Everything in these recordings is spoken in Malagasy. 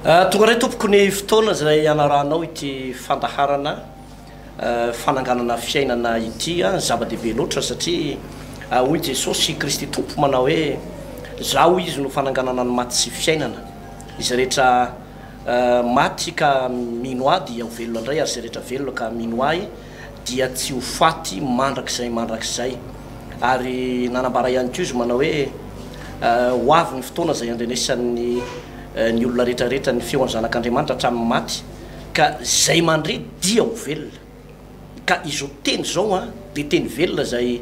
Tonga ray tompoko ny fotoana zay anaranao ity fandaharana fananganana fiainana ity zava-dehibe loatra satria hoy Jesosy Kristy tompo manao hoe zaho izy no fananganana ny maty sy fiainana. Izy rehetra maty ka mino ahy dia ho velona indray, ary izay rehetra velona ka mino ahy dia tsy ho faty mandrakizay. Ary nanambara ihany koa izy manao hoe ho avy ny fotoana zay andrenesan'ny ny olona rehetrarehetra ny feon'ny zanak'Andriamanitra hatramin'ny maty ka zay mandre dia ho velona. Ka izy teny zao dia teny velona zay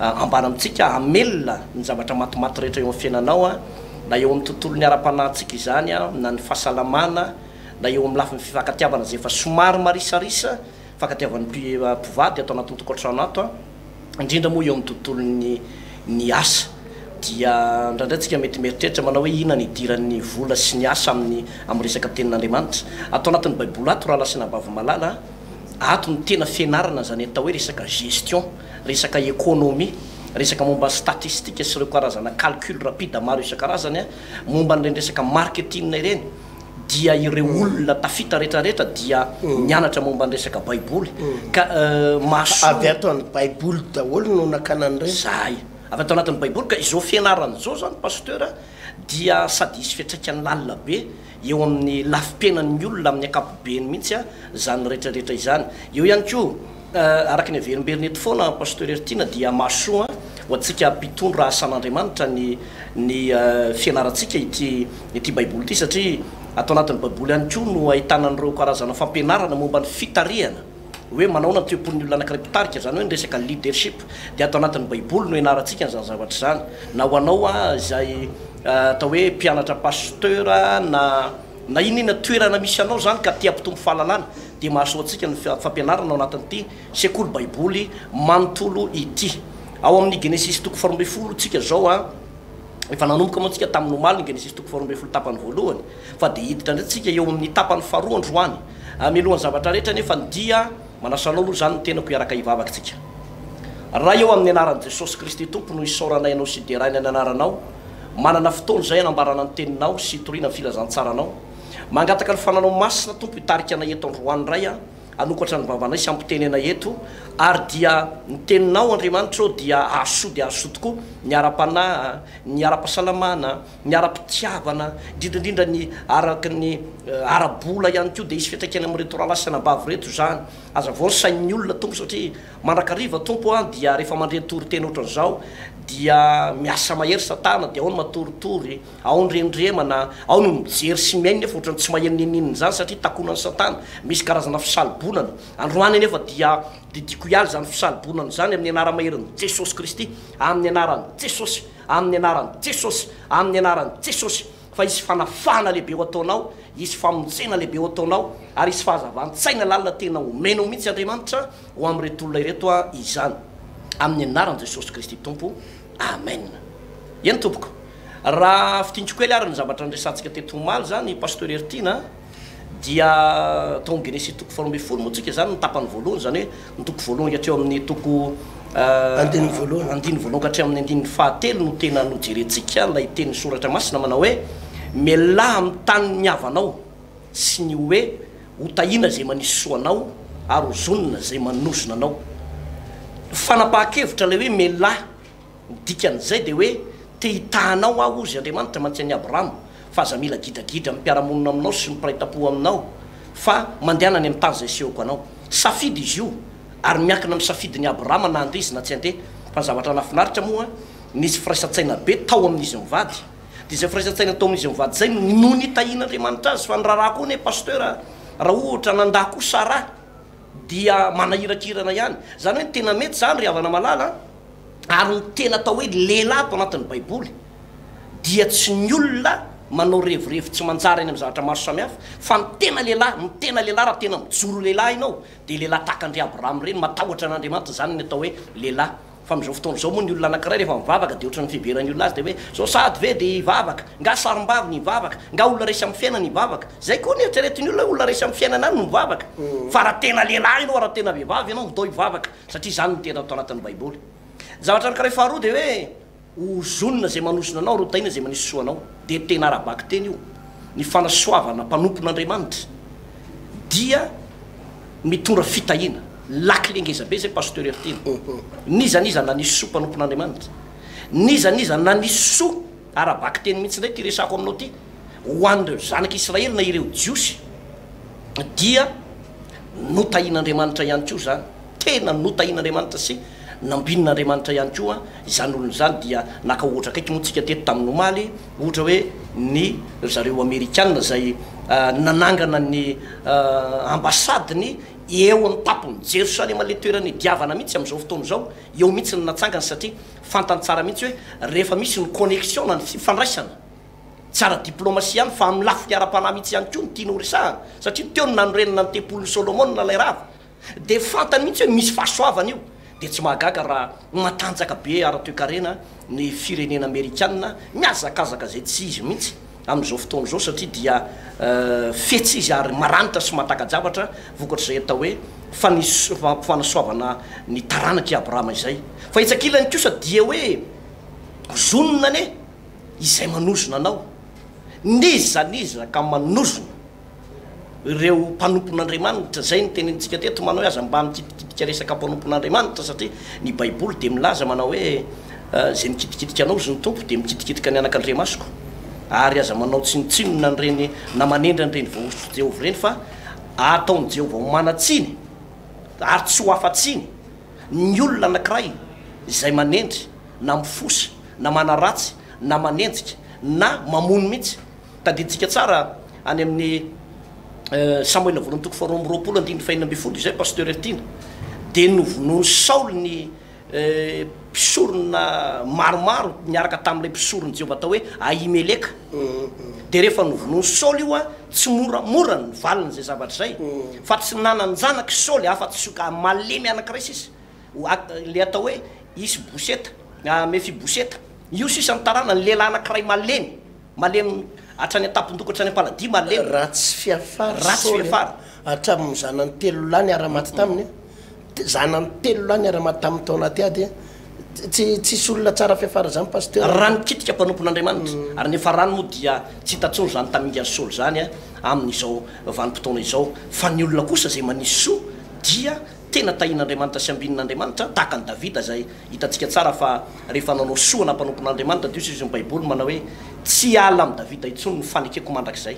ambana amintsika amelona ny zavatra matimaty rehetra eo amin'ny fiainanao na eo amin'ny tontolon'ny ara-panahintsika izany na ny fahasalamana na eo amin'ny lafin'ny fifankatiavana zay efa somary marisarisa fankatiavan'ny mpivady atao anatin'ny tokantrano ato indrindra moa eo amin'ny tontolon'ny ny asa dia ndraindraytsika mety mieritreritra manao hoe ina ny idiran'ny vola sy ny asa amin'ny resaka tenin'Andriamanitra. Atao anatin'ny baiboly ato raha lasina bavy malala ato ny tena fianarana zany atao hoe resaka gestion, resaka économie, resaka momba statistique sy ireo karazana calcul rapide maro isan-karazany momba ny resaka marketing ireny dia ireo olona tafita rehetrarehetra dia nianatra momba ny resaka baiboly ka avy ato amin'ny baiboly daholo no nakanan'ireny zay avy atao anatin'ny baiboly. Ka izao fianarana zao zany pasteur dia sady isy fiatraikany lalina be eo amin'ny lafimpenan'ny olona amin'ny ankapobeny mihitsy zany rehetrarehetra izany. Eo ihany koa araka ny averimberiny eto foana pasteur Ertina dia mahasoa ho antsika mpitondra asan'Andriamanitra ny fianarantsika ity baiboly ity satria atao anatin'ny baiboly ihany koa no ahitana an'ireo karazana fampianarana momba ny fitariana hoe manao na toepon'ny olona anankiray mpitarika zany hoe ny resaka leadership dia atao anatin'ny baiboly no ianarantsika zany zavatra zany. Na ho anao zay atao hoe mpianatra pasteur na inina toerana misy anao zany ka tia mpitombo fahalalana dia mahasoa antsika ny fampianarana ao anatin'ity sekoly baiboly manontolo ity. Ao amin'ny Genesis 4:10 tsika zao efa nanomboka moa tsika tamin'ny omaly ny Genesis 4:10 tapany voalohany fa dia hiditra ndray tsika eo amin'ny tapany faharoa androany milohan'ny zavatra rehetra nefa dia manasanao aloha zany ny tenako iaraka hivavaka tsika raha eo amin'ny anaran'i Jesosy Kristy tompo no isaoranay anao sy deraina ny anaranao manana fotoana zay anambarana ny teninao sy itoriana ny filazantsaranao mangataka ny fananao masina tompo hitarika anay eto androany ray anokatra ny vavanay sy ampiteny anay eto ary dia ny teninao Andriamanitra dia ahaso tokoa ny ara-panahy, ny ara-pahasalamana, ny ara-pitiavana, indrindraindrindra ny araka ny ara-bola ihany koa dia isy fiatraikany amin'reto rahalasana bavy reto zany. Aza vao ny sain'ny olona tompo satria mandrakariva tompo dia rehefa mandre tory teny ohatran'izao dia miasa mahery satana dia ao ny matoritory, ao ny rendremana, ao no mijery sy miainy nefa ohatrany tsy maheno ninnininy zany satria takonan'ny satana misy karazana fisalibonana. Androany nefa dia didiko ialy zany fisalibonana zany amin'ny anara-maherin'i Jesosy Kristy, amin'ny anaran'i Jesosy, amin'ny anaran'i Jesosy, amin'ny anaran'i Jesosy. Fa isy fanafana lehibe ho ataonao, isy famonjena lehibe ho ataonao ary isy fahazavantsaina lalina tena omenao mihitsy Andriamanitra ho amin'reto olona ireto izany amin'ny anaran'i Jesosy Kristy tompo. Amen. Eny tompoko raha fitintsiko ely ary ny zavatra nresantsika teto omaly zany pasteur Ertina dia tao Genesis 4:10 moa tsika zany ny tapany voalohany zany hoe ny toko voalohany hatreo amin'ny toko andiny voalohany hatreo amin'ny andininy fahatelo no tena nojerentsika ilay teny soratra masina manao hoe mialahy amin'ny tany ny havanao sy ny hoe hotahina zay manisy soanao ary hozonina zay manosona anao. Fanapahan-kevitra le hoe mialahy dikan'izay dia hoe te hitahanao aho ozy Andriamanitra mantsy an'i Abrahama fa aza mila gidagidra mpiaramonina aminao sy miparay-tampo aminao fa mandehanany amin'ny tany zay sehoko anao. Safidy izy io ary miankina amin'ny safidin'ny Abrahama na andeha izy na tsy andeha fa ny zavatra nafinaritra moa nisy firaisan-tsaina be tao amin'izy mivady dia izay firaisan-tsaina tao amin'izy mivady zay no nitahin'Andriamanitra azy. Fa ny raharaha koa ne pasteur raha ohatra nandaha koa Sara dia manahirakirana ihany zany hoe tena mety zany ry havana malala ary ny tena atao hoe lehilahy ato anatin'ny baiboly dia tsy ny olona manao revirevy tsy manjara eny amin'ny zavatra maro samihafa fa ny tena lehilahy raha tena mijoro lehilahy ianao dia lehilahy tahakandry Abrahama reny matahotra an'Andriamanitra zany ny atao hoe lehilahy. Fa amin'izao fotoana zao moa ny olona anankiray rehefa mivavaka dia ohatran'ny fiberan'ny olona azy dia hoe zao sady ve dia hivavaka nga sarim-bavy ny hivavaka nga olona resy amin'ny fiainana hivavaka zay koa ny eritreretin'ny olona olona resy amin'ny fiainana any no mivavaka fa raha tena lehilahy ianao raha tena vehivavy ianao midao hivavaka satria zany ny tena atao anatin'ny baiboly. Zavatra anankiray faharoa dia hoe hozonina zay manosona anao rotahina zay manisy soanao dia tena arabaky teny io ny fanasoavana mpanompon'andriamanitra dia mitondra fitahina lakilengeza be zay pasteur ertiny nizaniza na nisy soa mpanompon'andriamanitra nizaniza na nisy soa arabaky teny mihitsy ndray ty resako aminao ty ho an'ireo zanak'Israely na ireo jiosy dia notahin'andriamanitra ihany koa zany tena notahin'andriamanitra sy nambin'andriamanitra ihany koa izany olony zany dia naka ohatra kaiky motsika teto tamin'ny omaly ohatra hoe ny zareo amerikana zay nanangana ny ambasadiny eo amin'ny tampony Jerosalema le toerany diavana mihitsy am'izao fotoana zao eo mihitsy ny natsangana satria fantany tsara mihitsy hoe rehefa misy ny connexion na ny fifandraisana tsara diplomasia ihany fa amin'ny lafiny ara-panahy mihitsy ihany koa ny tiany horesahana satria teo ny nanorenina ny tempolony Solomona lay rava de fantany mihitsy hoe misy fahasoavana io de tsy mahagaga raha matanjaka be ara-toekarena ny firenena amerikana miazakazaka zay tsy izy mihitsy am'izao fotoana zao satria dia fetsy izy ary maranitra sy mahataka-javatra vokatry zay atao hoe fanasoavana ny taranaky Abrahama izay fa itsakilany kosa dia hoe zonona ane izay manozona anao nizanizaka manozona ireo mpanompon'andriamanitra zay ny tenentsika teto manao aza mba mikitikitika resaka mpanompon'andriamanitra satria ny baiboly de milaza manao hoe zay mikitikitika anao zy ny tompo de mikitikitika ny anak'Andriamasoko ary aza manao tsinotsinona nyreny na manendra nyreny vaosotro Jehovah reny fa ataony Jehovah manatsiny ary tsy ho afatsiny ny olona anankiray izay manendry na mifosa na manaratsy na manenjika na mamono mihitsy tadiditsika tsara any amin'ny Samuel voalohany toko faharoa amby roapolo andiny fahinina amby folo izay pasteur ertina de novonoiny Saoly ny mpisorona maromaro niaraka tamin'ilay mpisorony Jehovah atao hoe Ahimeleka de rehefa novonoiny Saoly io a tsy moramora ny valiny zay zavatra zay fa tsy nananjanaky Saoly afa-tsy soka malemy anankiray sisy le atao hoe isy boseta Mefiboseta io sisa ny tarana ny lehilahy anankiray malemy hatrany atapon-doko hatrany am-paladi malemy ratsy fiafara ratsy fiafara hatramin'ny zanany telo lahy niara-maty taminy zanany telo lahy niara-maty tamin'ny taona ty ady tsisy olona tsara fiafara zany pasteur raha nikitika mpanompon'andriamanitra ary nefa rano moa dia tsy hitatsony zany tamingy any Saoly zany amin'izao vanim-potoana izao fa ny olona kosa zay manisy soa dia tena tahin'andriamanitra sy ambinin'andriamanitra tahaka ny Davida zay hitantsika tsara fa rehefa nanao soa na mpanompon'andriamanitra de izy ny baiboly manao hoe tsy ala amin'ny Davida itsony ny fanekeko mandrakizay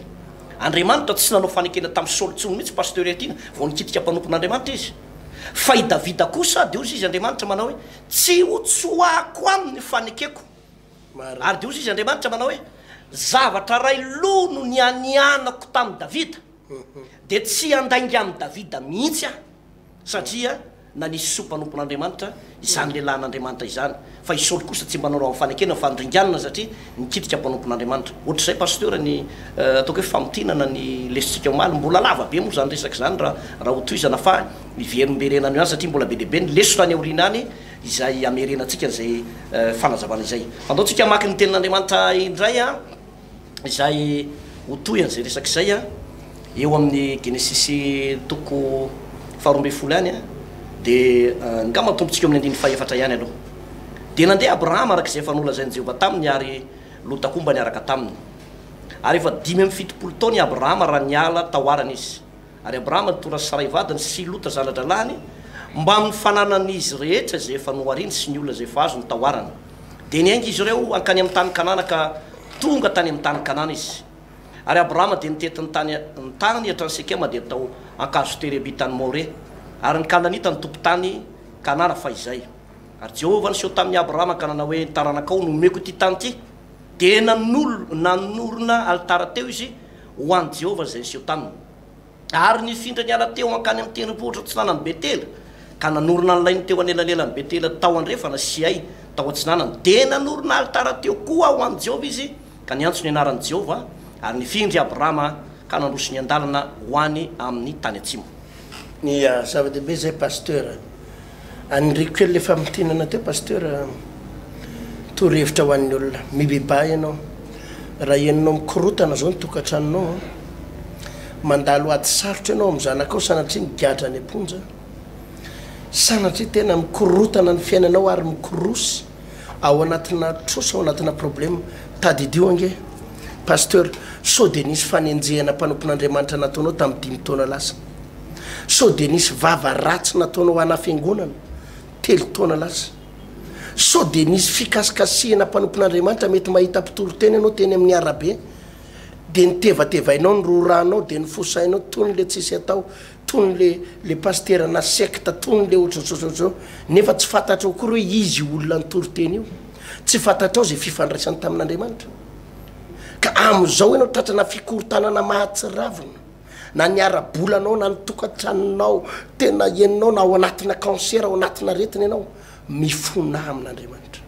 andriamanitra tsy nanao fanekena tamin'ny Saoly tsony mihitsy pasteur etina vao nikitika mpanompon'andriamanitra izy fa i Davida kosa de ozy izy andriamanitra manao hoe tsy hotsoako amin'ny fanekeko ary de ozy izy andriamanitra manao hoe zavatra ray lo no ny anianako tamin'ny Davida de tsy andaingy amin'ny Davida mihitsy satria na nisy soa mpanompon'andriamanitra izany lehilahin'andriamanitra izany fa i Saoly kosa tsy manao amin'ny fanekena fa ndringanina satria nikitika mpanompon'andriamanitra ohatr'izay pasteur ny ataoko hoe famotinana ny lesitsika omaly mbola lava be moa zany resaky zany raha hotoizana fa iverimberenany any satria mbola be deaibe ny lesona any aorina any izay amerenatsika zay fanazavana izay fantaotsika maky ny tenin'andriamanitra indray izay hotoy an'izay resaky izay eo amin'ny Genesis toko faharoa amby folo any de nga matombotsika amin'ny andiny faefatra ihany aloha de nandeha Abrahama arak'izay efa nolazainy Jehovah taminy ary Lotakomba niaraka taminy ary efa 5 taona i Abrahama raha niala tahoarana izy ary Abrahama nitora saray vadiny sy Lota zanadralahiny mba mifananan'izy rehetra zay efa noariny sy ny olona zay efa azo ny tahoarana de niainga izy ireo ankany amin'ny tany Kanana ka tonga tany amin'ny tany Kanana izy ary Abrahama de nitety ny tany hatrany Sekema de atao ankazo terebitany More ary ny Kananita ny tompo tany Kanana fa izay ary Jehovah niseho tamin'ny Abrahama ka nanao hoe taranakao nomeko ity tany ity de nanorona altara teo izy ho an'ny Jehovah zay niseho taminy ary nifindra niala teo ankany amin'ny tendrombohitra tsinanany Betela ka nanorona n'lainy teo anelalelan'ny Betela tao andrefana Siay tao antsinanany de nanorona altara teo koa ho an'ny Jehovah izy ka niantso ny anaran'i Jehovah ary nifindry Abrahama ka nandroso ny andalana ho any amin'ny tany atsimo ny zava-dehibe zay pasteur anyriko kely le famitinana teo pasteur torevitra ho an'ny olona mibeba ianao raha enonao mikorotana zao ny tokantranonao mandalo ady sarotra ianao am'zanakao sanatria nigatra ny amponja sanatria tena mikorotana ny fiainanao ary mikorosy ao anatina trosa ao anatina problème tadidio ange pasteur so de nisy fanenjehana mpanompon'andriamanitra nataonao tamin'ny 5 taona lasa so de nisy vava ratsy nataonao anafiangonana 3 taona lasa so de nisy fikasikasihana mpanompon'andriamanitra mety mahita mpitoro-teny ianao teny amin'ny arabe de nitevatevainao ny roranao de nifosainao tony le tsisy atao tony le pasteur na secte tony le ohatrao nefa tsy fantatrao koa hoe izy olona nitoro-teny io tsy fantatrao zay fifandraisany tamin'andriamanitra ka am'izao ianao tratrana fikorotanana mahatsiravina na niara-bolanao na nitokantranonao tena eninao na ao anatina cancer ao anatina retina ianao mifona amin'andriamanitra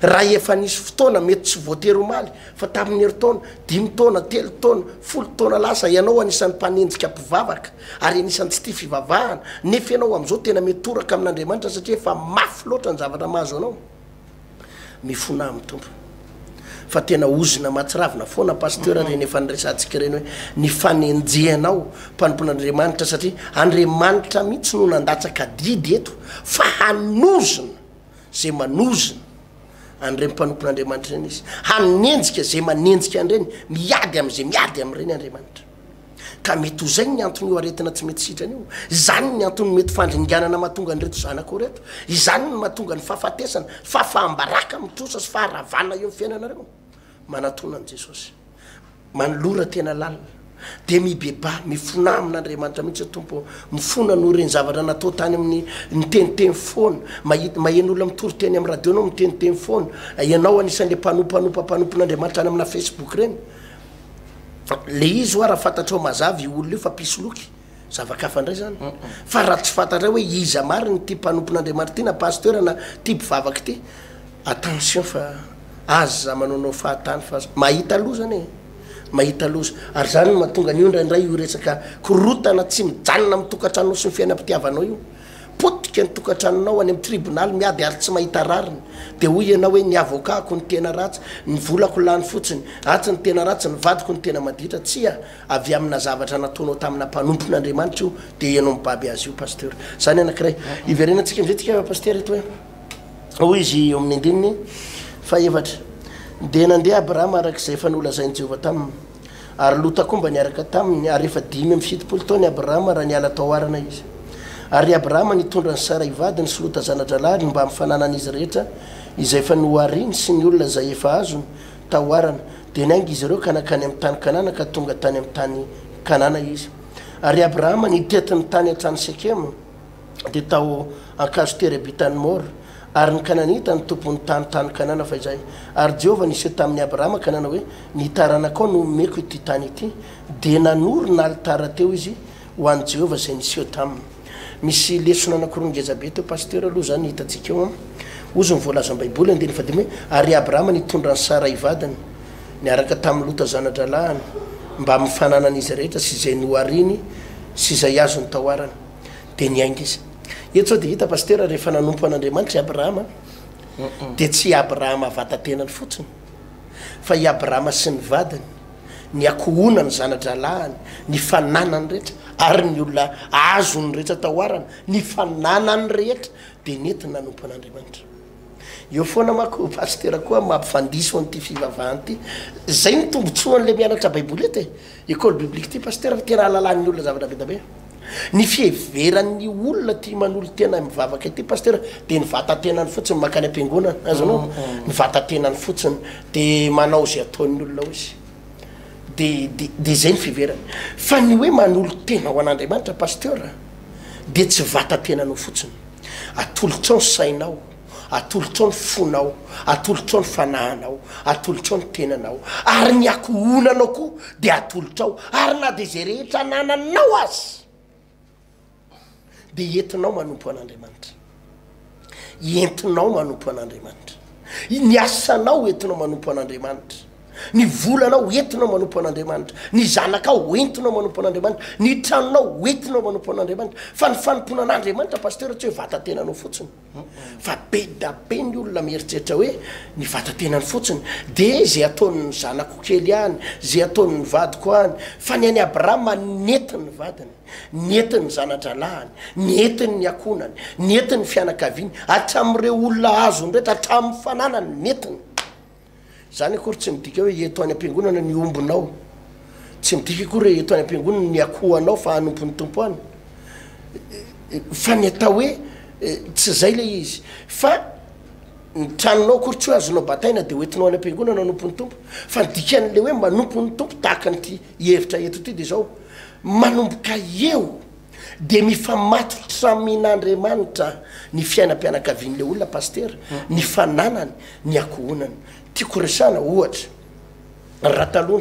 raha efa nisy fotoana mety tsy voatery omaly fa tamin'ny herintaona 5 taona 3 taona 10 taona lasa ianao anisan'ny mpanenjika mpivavaka ary anisan'ny tsy tia fivavahana nefa ianao am'izao tena mety toraka amin'andriamanitra satria efa mafy loatra ny zavatra mahazo anao mifona amin'ny tompo fa tena ozina mahatsiravina foana pasteur reny efa nyresantsika reny hoe ny fanenjehanao mpanompon'andriamanitra satria andriamanitra mihitsy no nandatsaka didy eto fa hanozina zay manozina an'ireny mpanompon'andriamanitra reny izy hanenjika zay manenjika an'ireny miady am'izay miady am'ireny andriamanitra ka mety ho zay ny antony io aretina tsy mety sitrany io zany ny antony mety fandringanana mahatonga nyreto zanako reto izany ny mahatonga ny fahafatesana fahafahambaraka mitrosa sy faharavana eo fiainanareo manatona an' jesosy manolora tena lalina de mibeba mifona amin'andriamanitra mihitsy tompo mifona no reny zavatra natao tany amin'ny miteniteny foana maheno olona mitoro-teny amin'ny radio anao miteniteny foana ianao anisan'le mpanompan'andriamanitra any amina Facebook reny le izy oa raha fantatrao mazavy olona io fa pisoloky zavakafa ndray zany fa raha tsy fantatra hoe iza mariny ty mpanompon'andriamanitra ty na pasteur na ty mpivavaka ty attention fa aza manaonao fahatany fa mahita aloha zany e mahita loza ary zany mahatonga an'io ndraindray io resaka korotana tsy mijanona mitokantranonao sy ny fiainam-pitiavanao io potika ny tokantranonao any amin'ny tribunal miady ary tsy mahita rariny de hoy ianao hoe ny avokako ny tena ratsy ny volako lany fotsiny atsy ny tena ratsy ny vadiko ny tena maditra tsia avy amina zavatra nataonao tamina mpanompon'andriamanitra io de ianao mibaby azy io pasteur zany anankiray iverenantsika am'zay tika pasteur eto hoe hoy izy eo amin'ny andininy fa evatra de nandeha Abrahama arak'izay efa nolazainy Jehova taminy ary Lota koa mba niaraka taminy ary efa 570 taona Abrahama raha niala tahoarana izy ary Abrahama nitondra ny Sarai vadiny sy Lota zanadralahiny mba mifananan'izy rehetra izay efa noariny sy ny olona zay efa azony tahoarana de nainga izy ireo kanakany amin'ny tany Kanana ka tonga tany amin'ny tany Kanana izy ary Abrahama nitety ny tany an-trano Sekema de tao ankazo terebitany Mora ary ny Kananita ny tompony tany Kanana fa izay ary Jehova nisy tamin'ny Abrahama Kanana hoe nitaranakao no omeko ity tany ity de nanorona alitara teo izy ho an'i Jehova zay nisy taminy misy lesona anakorongeza-be teo pasteur aloha zany hitatsika eo ozy nyvoalaza ny baiboly andeny fa dimy hoe ary Abrahama nitondra ny Sarai vadiny niaraka tamin'ny Lota zanadralahiny mba mifananan'izy rehetra sy izay noariny sy izay azo ny tahoarana de niainga izy eto de hita pasteur rehefa nanompo an'Andriamanitra Abrahama de tsy Abrahama vatatenany fotsiny fa i Abrahama sy ny vadiny ny akohona ny zanadralahiny ny fananany rehetra ary ny olona azony rehetra tahoarana ny fananany rehetra de nety nanompo an'Andriamanitra eo foana mako pasteur koa mampifandiso an'ity fivavahany ty zay ny tombotsoan'le mianatra baiboly ety école biblique ty pasteur tena alalan'ny olona zavatra be da be ny fieveran'ny olona ty manolo tena mivavaka ity pasteur de ny vatatenany fotsiny makany am-piangonana azonao ny vatatenany fotsiny de manao zay ataon'ny olona izy de zay ny fiverany fa ny hoe manolo tena ho an'Andriamanitra pasteur de tsy vatatenanao fotsiny atolotrao ny sainao atolotrao ny fonao atolotrao ny fanahanao atolotrao ny tenanao ary ny akohonanao koa de atolotrao ary na de zay rehetra nananao azy de entinao manompo an'Andriamanitra entinao manompo an'Andriamanitra ny asanao entinao manompo an'Andriamanitra ny volanao entinao manompo an'Andriamanitra ny zanakao entinao manompo an'Andriamanitra ny tranonao entinao manompo an'Andriamanitra fa ny fanompona an'Andriamanitra pasteur tsy hoe vatatenanao fotsiny fa be da be ny olona mieritreritra hoe ny vatatenany fotsiny de zay ataon'ny zanako kely any zay ataon'ny vadiko any fa ny any Abrahama netiny vadiny netiny zanadralahiny netiny ny akonany netiny fianakaviany hatramin'ireo olona azony rehetra hatramin'ny fananany netiny zany akory tsy midika hoe eto any am-piangonana ny ombonao tsy midika koa re eto any am-piangonana ny akohanao fa hanompon'ny tompo any fa ny atao hoe tsy zay le izy fa ny tranonao akory tsy hoe azonao bataina de hoentinao any am-piangonana hanompon'ny tompo fa nidikan'le hoe manompon'ny tompo tahaka nyty hevitra eto ty de zao manomboka eo de mifamatotra amin'Andriamanitra ny fiainam-pianakavian'le olona pastera ny fananany ny akohonany tiako resana ohatra raha taloha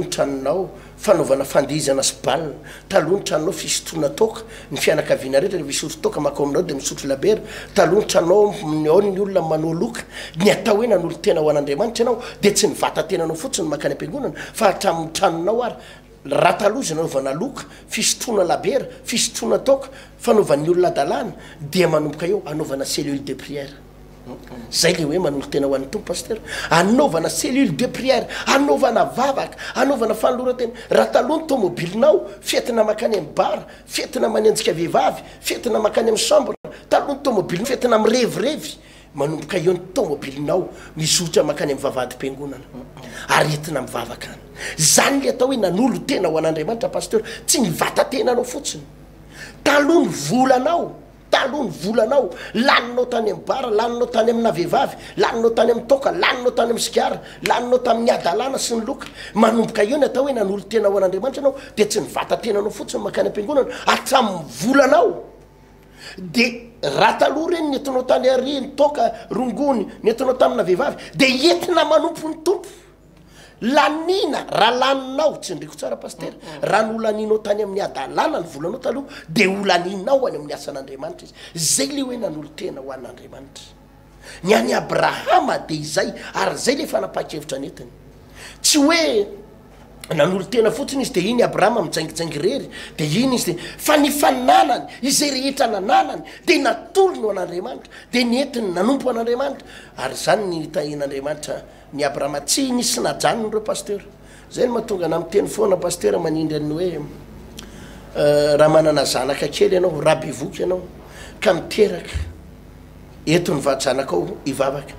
ny tranonao fanaovana fandihizana sy balina taloha ny tranonao fisotroana toka ny fianakaviana rehetra misotro toka maka aminao de misotro labera taloha ny tranonao ao ny olona manao loka ny atao hoe nanolo tena ho an'Andriamanitra ianao de tsy nivata tenanao fotsiny makany am-piangonana fa hatramin'ny tranonao ary raha taloha zay naovana loka fisotroana labera fisotroana toka fanaovan'ny olona dalàna dia manomboka eo anaovana cellule de prière zay le hoe manolo tena ho an'ny tompo pastera anaovana cellule de prière anaovana vavaka anaovana fanoloran-tena raha taloha ny tomobilinao fietina makany amin'ny bara fietina manenjika vehivavy fietina makany amin'ny chambre taloha ny tomobilinao fietina mirevirevy manomboka eo ny tomobilinao mizotra makany amin'ny vavahady-piangonana ary entina mivavaka any zany le atao hoe nanolo tena ho an'Andriamanitra pastera tsy nivata tenanao fotsiny taloha ny volanao laninao tany amin'ny bara laninao tany amina vehivavy laninao tany amin'ny toka laninao tany amin'ny sigara laninao tamin'ny adalàna sy ny loka manomboka eo ny atao hoe nanolo tena ho an'Andriamanitra ianao de tsy nivata tenanao fotsiny makany am-piangonana hatramin'ny volanao de raha taloha reny ny entinao tany ary ny toka rongony ny entinao tamina vehivavy de entina manompo ny tompo lanina raha laninao tsy ndreko tsara pastera raha ny olaninao tany amin'ny adalàna ny volanao taloha de olaninao any amin'ny asan'Andriamanitra izy zay le hoe nanolo tena ho an'Andriamanitra ny any Abrahama de izay ary zay le fanapakevitra netiny tsy hoe nanolo tena fotsiny izy de iny Abrahama mijaingijaingy rery de iny izy de fa ny fananany izay rehetra nananany de natolo no an'Andriamanitra de nyentiny nanompo an'Andriamanitra ary zany ny tahin'Andriamanitra ny Abrahama tsy nisy najanony reo pastera zay no mahatonga na miteny foana pastera manindry any hoe raha manana zanaka kely ianao raha bevoky ianao ka miteraka eto ny vajanakao ivavaka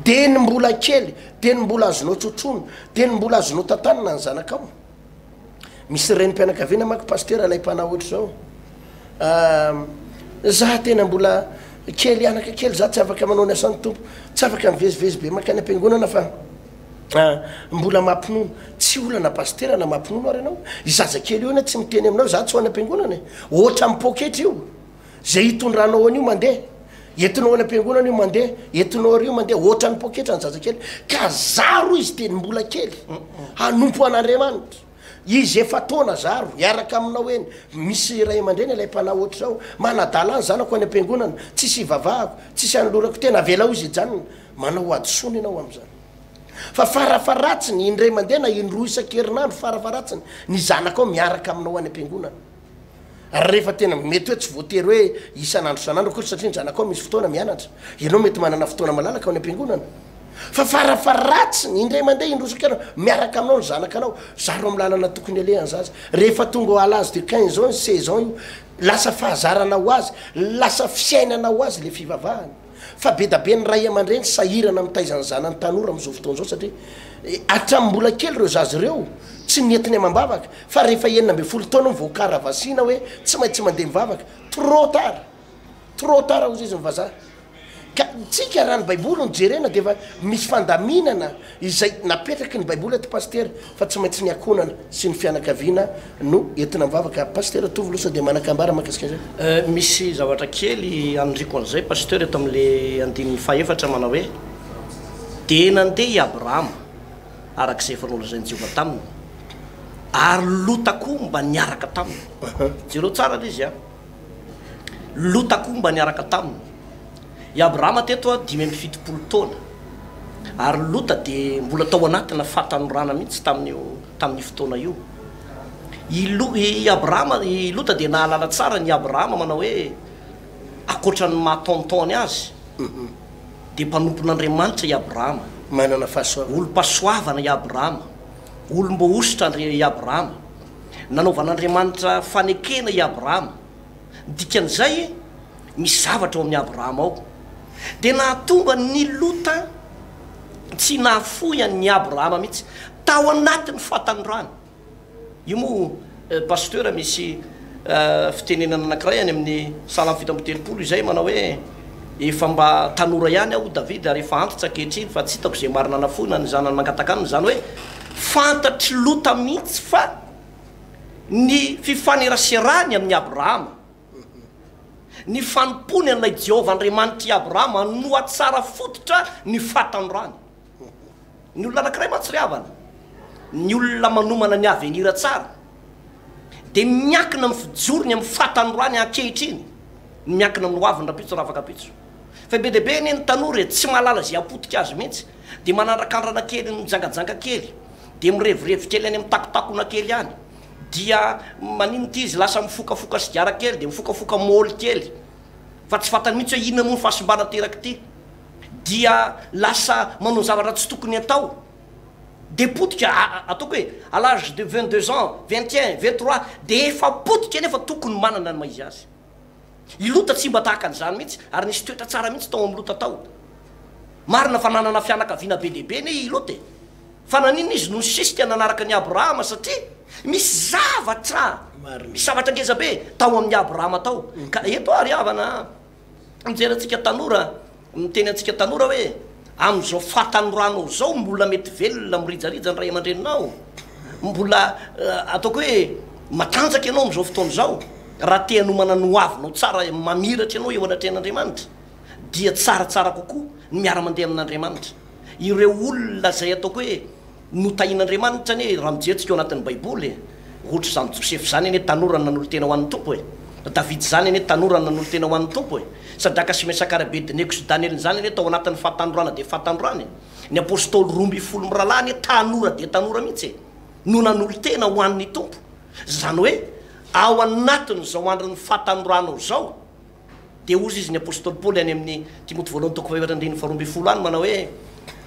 de ny mbola kely de ny mbola azonao trotrono de ny mbola azonao tatanina ny zanakao misy renim-pianakaviana maka pastera lay mpana ohatra zao za tena mbola kely anaka kely za tsy afaka manao ny asan'ny tompo tsy afaka mivezivezy be makany am-piangonana fa mbola mampinono tsy olana pastera na mampinono ary ianao izaza kely io ena tsy miteny aminao za tsy ho any am-piangonana ohatra amin'ny poketra io zay hitondranao an'io mandeha entinao any am-piangonana io mandeha entinao ary io mandeha ohatra ny poketra ny zaza kely ka zaro izy teny mbola kely hanompo an'Andriamanitra izy efa taona zaro iaraka aminao eny misy ray aman-dreny ilay mpana ohatra zao manadalany zanako any am-piangonana tsisy ivavahako tsisy anolorako tena avelao izy ijanona manao adisony ianao am'zany fa farafaratsiny indray mandeha na indroa isan-kerinandro farafaratsiny ny zanakao miaraka aminao any am-piangonana ary rehefa tena mety hoe tsy voatery hoe isan'andro sanandro akory satria ny zanakao misy fotoana mianatra ianao mety manana fotoana malalaka ao any am-piangonana fa farafaratsiny indray mandeha indrosan-kerina miaraka aminao ny zanakanao zaro amin'ny lalana tokony alehany zaza rehefa tonga ho à l'âge de 15 ans 16 ans io lasa fahazarana ho azy lasa fiainana ho azy le fivavahany fa be da be ny ray aman-dreny sahirana mitaizany zanany tanora am'izao fotoana zao satria hatram'mbola kely reo zazy reo tsy nientiny amam-bavaka fa rehefa 19 taona voakaravasina hoe tsy maintsy mandeha mivavaka trop tard ozy izy mivazaha ka tsika raha ny baiboly ny jerena de efa misy fandaminana izay napetraky ny baiboly aty pastera fa tsy maintsy ny akonana sy ny fianakaviana no entina mivavaka pastera tovy losa de manakambara makasika zay misy zavatra kely andriko an'izay pastera eto am'le andininy faefatra manao hoe de nandeha i Abrahama arak'izay efa nolazainy Jehova taminy ary lotakoa mba niaraka taminy jereo tsara le izy a lotakoa mba niaraka taminy i Abrahama teto a 570 taona ary lota de mbola tao anatina fatanorana mihitsy tamin'ny fotoana io i Abrahama i lota de nahalala tsara ny Abrahama manao hoe akoatran'ny mahataontaony azy de mpanompon'Andriamanitra i Abrahama manana fahasoavana olo-pasoavana i Abrahama olom-bo ositra i Abrahama nanaovan'Andriamanitra fanekena i Abrahama dikan'izay misy zavatra ao amin'ny Abrahama ao de nahatonga ny lota tsy nafoyany Abrahama mihitsy tao anatiny fatandroany io moa pasteur misy fitenenana anankiray any amin'ny salamy fito amby telopolo izay manao hoe efa mba tanora ihany aho David ary efa antitra ankehitriny fa tsy hitako zay marina nafoina ny zanany mangataka zany hoe fantatry lota mihitsy fa ny fifaneraserany amin'ny Abrahama ny fanompony an'ilay Jehovah Andriamanitry Abrahama no atsara fototra ny fatandroany ny olona anankiray mahatsiryavana ny olona manomana ny avenira tsara de miakina amin'ny fijorony amin'ny fatandroany ankehitriny miakina amin'ny hoaviny rapitso raha afaka pitso fa be deabe ny tanora tsy mahalala zay apotika azy mihitsy de manandrakandrana kely mijangajanga kely de mirevirevy kely any amin'ny takotakona kely any dia manino ty izy lasa mifokafoka sigara kely de mifokafoka môly kely fa tsy fatany mihitsy hoe inona moa ny fahasimbana teraky ty dia lasa manao zavatra tsy tokony atao de potika ataoko hoe à l'âge de 22 ans 21 23 de efa potika nefa tokony manana ny maizy azy ilota tsy mba tahaka an'izany mihitsy ary nisy toetra tsara mihitsy tao amin'ny lota tao marina fa nanana fianakaviana be dehibe ne ilota fa nanina izy no sisika nanaraka ny Abrahama satria misy zavatra misy zavatra ngeza be tao amin'ny Abrahama tao ka eto ary havana mijery antsika tanora miteny antsika tanora hoe am'izao fatandroanao zao mbola mety velona mirijarija ny ray aman-dreninao mbola ataoko hoe matanjaka ianao am'izao fotoana zao raha te hanomana noavinao tsara mamiratra ianao eo anatrehan'Andriamanitra dia tsaratsara kokoa ny miara-mandeha amin'Andriamanitra ireo olona zay ataoko hoe notahin'Andriamanitra ne raha mijerentsika eo anatin'ny baiboly ohatra zany Joseph zany ane tanora nanolo tena ho an'ny tompo David zany ane tanora nanolo tena ho an'ny tompo Sadaka sy Mesaka ary Abednego sy Daniel zany ane tao anatin'ny fatandroana de fatandroany ny apôstôly 12 mirahalahy ane tanora de tanora mihitsy no nanolo tena ho an'ny tompo zany hoe ao anatiny zao androny fatandroanao zao de ozy izy ny apôstôly Paoly any amin'ny Timothée voalohany toko 2:12 any manao hoe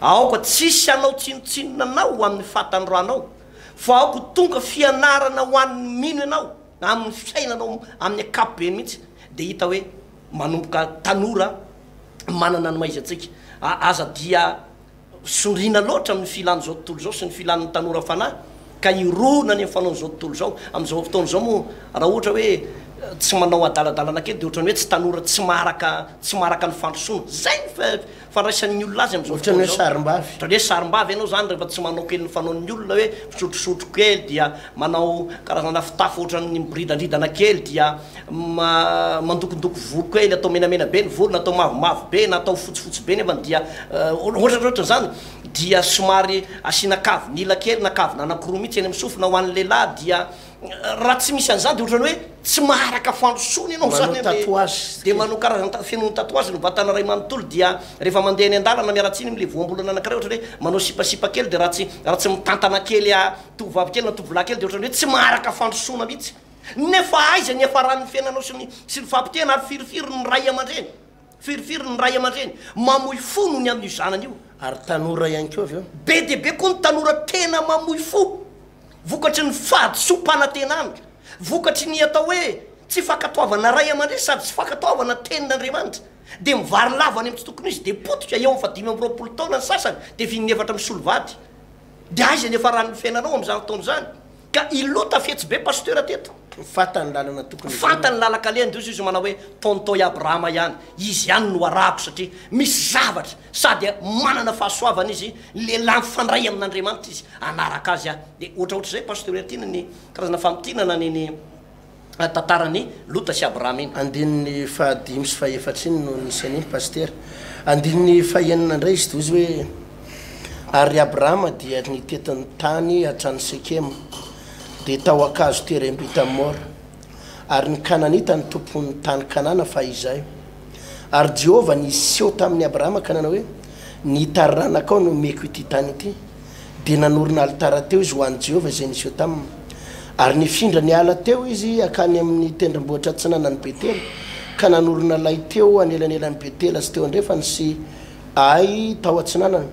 aoka tsisy anao tsinotsinona anao amin'ny fatandroanao fa aoko tonga fianarana ho an'ny mino ianao amin'ny fiainanao amin'ny akapobeny mihitsy de hita hoe manomboka tanora manana ny maizy atsika aza dia sondrina loatra amin'ny filany zao tontolo zao sy ny filan'ny tanora fanahy ka irona ny fanao zao tontolo zao am'izao fotoana zao moa raha ohatra hoe tsy manao adaladalana kely de ohatrany hoe tsy tanora tsy maraka ny fandrosoana zay fandraisan'ny olona azy am'izao fotoana zao sarim-bavy ohatrany hoe sarim-bavy ianao zany rehefa tsy manao kely ny fanaon'ny olona hoe fisotrosotro kely dia manao karazana fitafy ohatran'ny mibridanidana kely dia mandokondoko volo kely atao menamena be ny volo natao mavomavo be natao fotsifotsy be nefa dia ohatrany zany dia somary asina kavinila kely na kavina anankiroa mihitsy eny amin'ny sofina ho an'ny lehilahy dia raha tsy misy an'izany de ohatrany hoe tsy maharaka fandrosoana ianao zany de manao karazana fianao tatouage no vatana ray manontolo dia rehefa mandeha ny andalana miaratsiny am'le voambolana anankiray ohatrany hoe manao sipasipa kely de raha tsy mitantana kely tovovavy kely na tovolahy kely de ohatrany hoe tsy maharaka fandrosoana mihitsy nefa aiza ny afaran'ny fiainanao sy ny fampitena ary firifiry ny ray aman-dreny firifiry ny ray aman-dreny mamoy fo no ny amin'io zanany io ary tanora ihany koa avy eo be deabe koa ny tanora tena mamoy fo vokatry ny fahadisom-panatenana vokatry ny atao hoe tsy fakatoavana ray aman-dreny sady tsy fakatoavana tenin'Andriamanitra de mivary lavany amin'ny tsy tokony izy de potika eo amin'ny 5 taona ny sasany de fininefatra misolovady de aiza ny afaran'ny fiainanao am'izany fotoana zany ka ilota fetsy be pasteur teto fatany lalana tokony fantany lalaka lendro izy manao hoe tontoy Abrahama ihany izy ihany no arako satria misy zavatra sady manana fahasoavana izy lehilahy mifandray amin'Andriamanitra izy anaraka azy de ohatraohatra zay pasteur atina ny karazana fampitinana ny tantarany Lota sy Abrahama iny andininy fahadimy sy fahaefatra iny no nisy an'iny pasteur andininy fahaenina indray izy toy izy hoe ary Abrahama dia nitetiny tany hatrany Sekema de tao akazo terembita mora ary ny Kananita ny tompon'ny tany Kanana fa izay ary Jehovah niseho tamin'ny Abrahama Kanana hoe nitaranakao no meko ity tany ity de nanorina alitara teo izy ho an'i Jehovah izay niseho taminy ary nifindra ny ala teo izy akany amin'ny tendrombohitra tsinanan'ny Betela ka nanorina lay teo anelanelan'ny Betela sy teo andrefa nisy ay tao atsinanana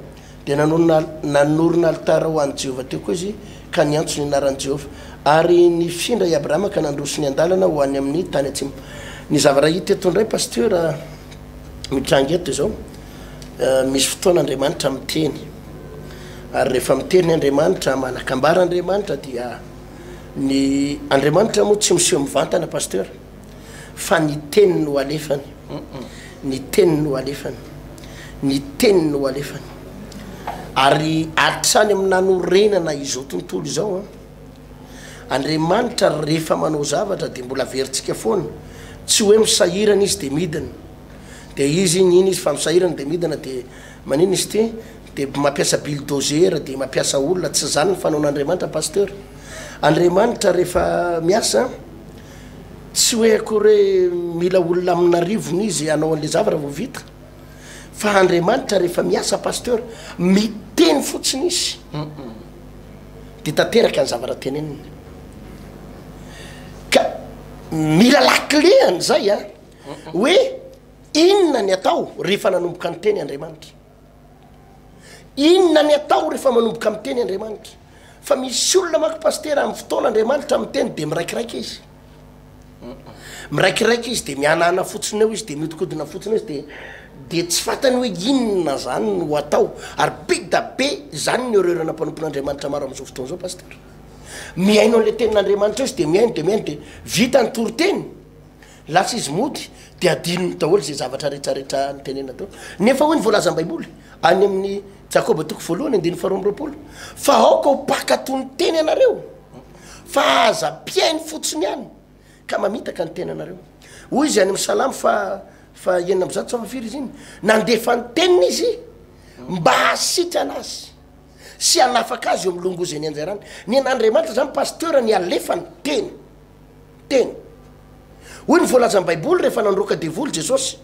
de nanorina alitara ho an'i Jehovah teo koa izy ka niantso ny anaran'i Jehovah ary nifindra i Abrahama ka nandroso ny andalana ho any amin'ny tany atsimo ny zavatra hita eto indray pasteur mitrangy eto zao misy fotoana Andriamanitra miteny ary rehefa miteny andriamanitra manakambara andriamanitra dia ny andriamanitra moa tsy miseho mivantana pasteur fa ny teny no alefany ny teny no alefany ny teny no alefany ary atrany amin'nanorenana izao tontolo izao andriamanitra rehefa manao zavatra dia mbola veritsika foana tsy hoe misahirana izy dia midina dia izy iny izy fa misahirana dia midina dia manino izy ty dia mampiasa bulldozer dia mampiasa olona tsy zany ny fanaon'andriamanitra pasteur andriamanitra rehefa miasa tsy hoe akory mila olona amin'arivony izy anao an'le zavatra vao vita fa andriamanitra rehefa miasa pasteur miteny fotsiny izy dia tanteraka ny zavatra teneniny ka mila lakleany zay hoe inona ny atao rehefa nanomboka ny teny andriamanitra inona ny atao rehefa manomboka amin'ny teny andriamanitra fa misy olona mako pasteur amin'ny fotoan'andriamanitra amin'ny teny dia miraikiraiky izy miraikiraiky izy dia mianana fotsiny eo izy dia miodikodina fotsiny izy dia tsy fantany hoe inona zany no atao ary be da be zany ny oreorana mpanompon'andriamanitra maro amin'izao fotoana zao pasteur miaino an'le tenin'andriamanitra izy dia miaino dia vita ny toroteny lasa izy mody dia adinony daholo zay zavatra rehetrarehetra nytenena tao nefa hoe ny voalaza ny baiboly any amin'ny jakoba toko voalohany andiny faharoa amby roapolo fa aoka ho pakatony teny anareo fa aza piainy fotsiny ihany ka mamitaka ny teny anareo hoy izy any amin'ny salamo fa enina amby zato sy fafiry izy iny nandefa ny teniny izy mba hasitra anazy sy hanafaka azy eo amin'ny longozany anjarany ny an'andriamanitra zany pasteur ny alefa ny teny hoy ny voalaza ny baiboly rehefa nandroka devoly jesosy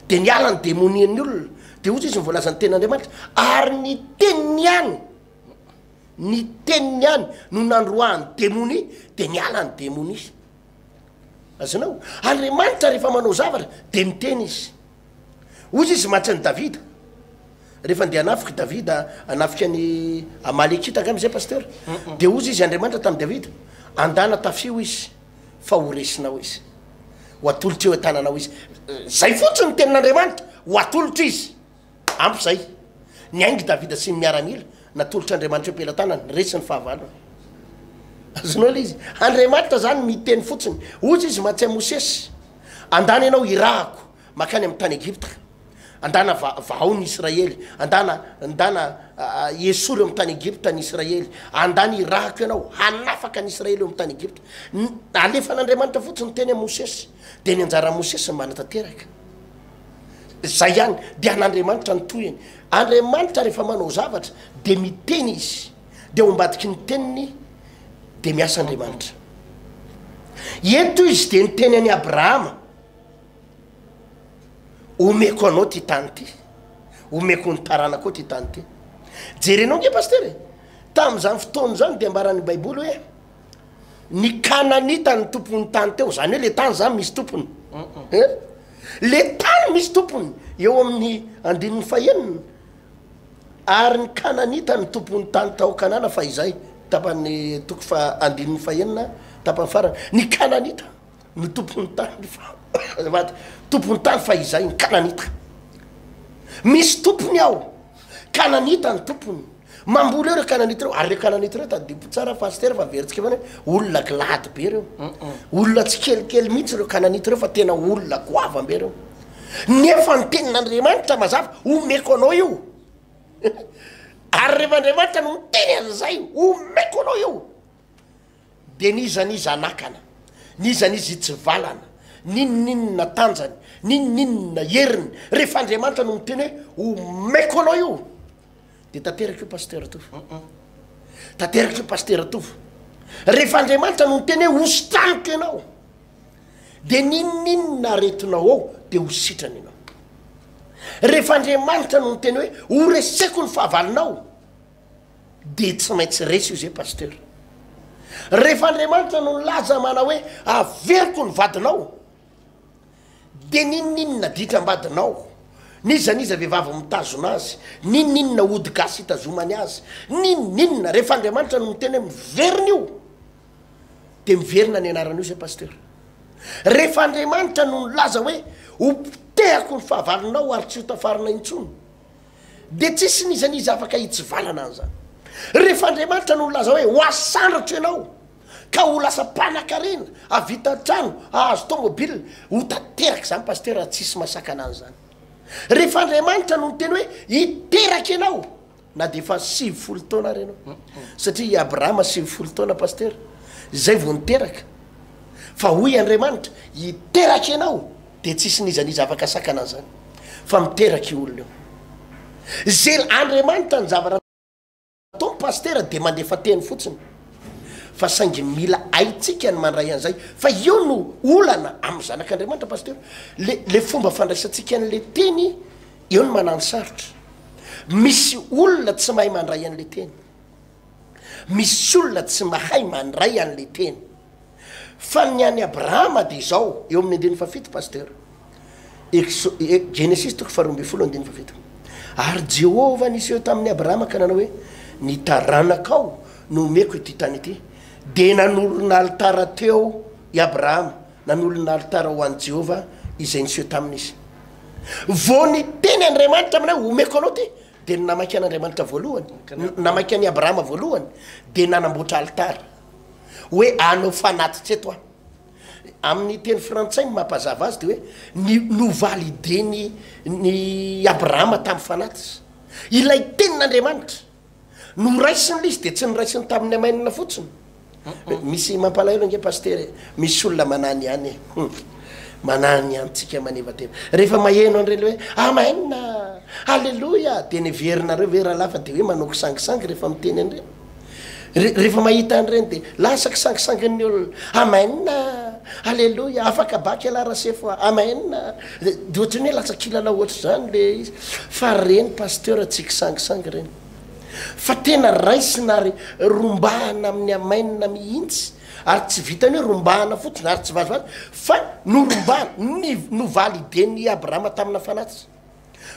dia niala ny demonian'ny olona dia ozy izy ny voalaza ny tenin'andriamanitra ary ny teniny ihany no nandroahany demoni dia niala ny demoni azanao andriamanitra rehefa manao zavatra dia miteny izy ozy izy matsy ny davida rehefa ndeha anafiky davida anafika ny amalekita gamy zay pasteur dia ozy izy andriamanitra tamin'ny davida andana tafio izy fa horesinao izy hoatolotra eo tananao izy zay fotsiny ny tenin'andriamanitra hoatolotra izy ampy zay niaingy davida sy ny miaramila natolotra andriamanitra eo pelantanany resy ny fahavalony azonao le izy andriamanitra zany miteny fotsiny ozy izy matsy mosesy andana ianao irahako makany amin'ny tany Egypta andana vahao ny Israely andana esory amin'ny tany Egypta ny Israely andana irahako ianao hanafaka ny Israely eo amin'ny tany Egypta alefa n'andriamanitra fotsiny teny Mosesy dia ny anjara Mosesy mbana tanteraka zay ihany dia an'andriamanitra nytoyany andriamanitra rehefa manao zavatra dia miteny izy dia ombadiky ny teniny dia miasa andriamanitra eto izy dia niteny any Abrahama omeko anao ty tany ty omeko ny taranako ty tany ty jerenao nge pasteur tamin'izany fotoana zany dia ambaran'ny baiboly hoe ny kananita ny tompony tany teo zany hoe le tany zany misy tompony le tany misy tompony eo amin'ny andininy fahenina ary ny kananita ny tompony tany tao kanana fa izay tapany toko fa andininy fahenina tapany farany ny kananita ny tompony tany tompony tany fa izay ny kananita misy tompony ao kananita ny tompony mamboly eo reo kananita reo ary reo kananita reo tadipo tsara pasteur fa veritsika vany olona glady be reo olona tsy kelikely mihitsy reo kananita reo fa tena olona goavambe reo nefa ny tenin'andriamanitra mazava omeko anao io ary rehefa andriamanitra no miteny an'izay omeko anao io dia nizaniza anakana nizanizy tsy valana ninninona tanjany ninninona heriny rehefa andriamanitra no miteny hoe omeko anao io dia tanteraka io pasteur tofo tanteraka io pasteur tofo rehefa andriamanitra no miteny hoe hositraniko ianao dia ninninona aretinao ao dia hositrany ianao rehefa andriamanitra no miteny hoe horeseko ny fahavalonao dia tsy maintsy resy io zay pasteur rehefa andriamanitra no nilaza mana hoe averiko ny vadinao dia ninninona ditra ambadinao nizaniza vehivavy mitazona azy ninninona ody gasy hitazomany azy ninninona rehefa andriamanitra no miteny hoe miverina io dia miverina ny anaran'io zay pasteur rehefa andriamanitra no nilaza hoe hopitehako ny fahavalonao ary tsy ho tafarina intsony dia tsisy nizaniza afaka hitsy valana any zany rehefa andriamanitra no laza hoe ho asandratro ianao ka ho lasa mpanakarena avita trano ahazo tomobile ho tanteraka zany paster tsisy masakana any zany rehefa andriamanitra no teny hoe hiteraka ianao na de efa 70 taona renao satria abrahama 70 taona paster zay vo niteraka fa hoy andriamanitra hiteraka ianao de tsisy nizaniza afaka sakana zany fa miteraky olona io zay andriamanitra ny zavatra atao paster de mandefa teny fotsiny fa saingy mila aitsika ny mandray an'izay fa io no olana amin'ny zanak'andriamanitra paster le fomba fandraisantsika an'le teny eo no manano sarotra misy olona tsy mahay mandray an'le teny misy olona tsy mahay mandray an'le teny fa ny any abrahama de zao eo amin'ny andiny fafito paster genesis toko 12:17 ary jehova nisy eo tamin'ny abrahama ka nanao hoe ny taranakao no omeko ity tany ity de nanolona alitara teo i abrahama nanolona alitara ho an'i jehova izay nisy eo tamin'izy vo ny teny andriamanitra aminay omeko anao ty de namaiky an'andriamanitra voalohany namaiky an'i abrahama voalohany de nanamboatra alitara hoe anao fanatitra eto a amin'ny teny frantsay mampazava azy de hoe no valide ny abrahama tamin'ny fanatitra ilay tenin'andriamanitra no raisiny izy de tsy nyraisiny tamin'ny amainina fotsiny misy mampalahelo nge paster misy olona manany any manany antsika manevatena rehefa maheno andreny hoe amainina alleloia de ny verinareo veralafa de hoe manoko sangisangy rehefa miteny andreny rehefa mahita andreny de lasaky sangisangin'ny olona amainina alleloia afaka baky alarasefo amainina de ohatrany hoe lasakilana ohatra zany le izy fa reny paster tsika sangisangy reny fa tena raisina ary rombahana amin'ny amainina mihitsy ary tsy vitany hoe rombahana fotsiny ary tsy vazovazy fa norombahana no valideny abrahama tamina fanatitra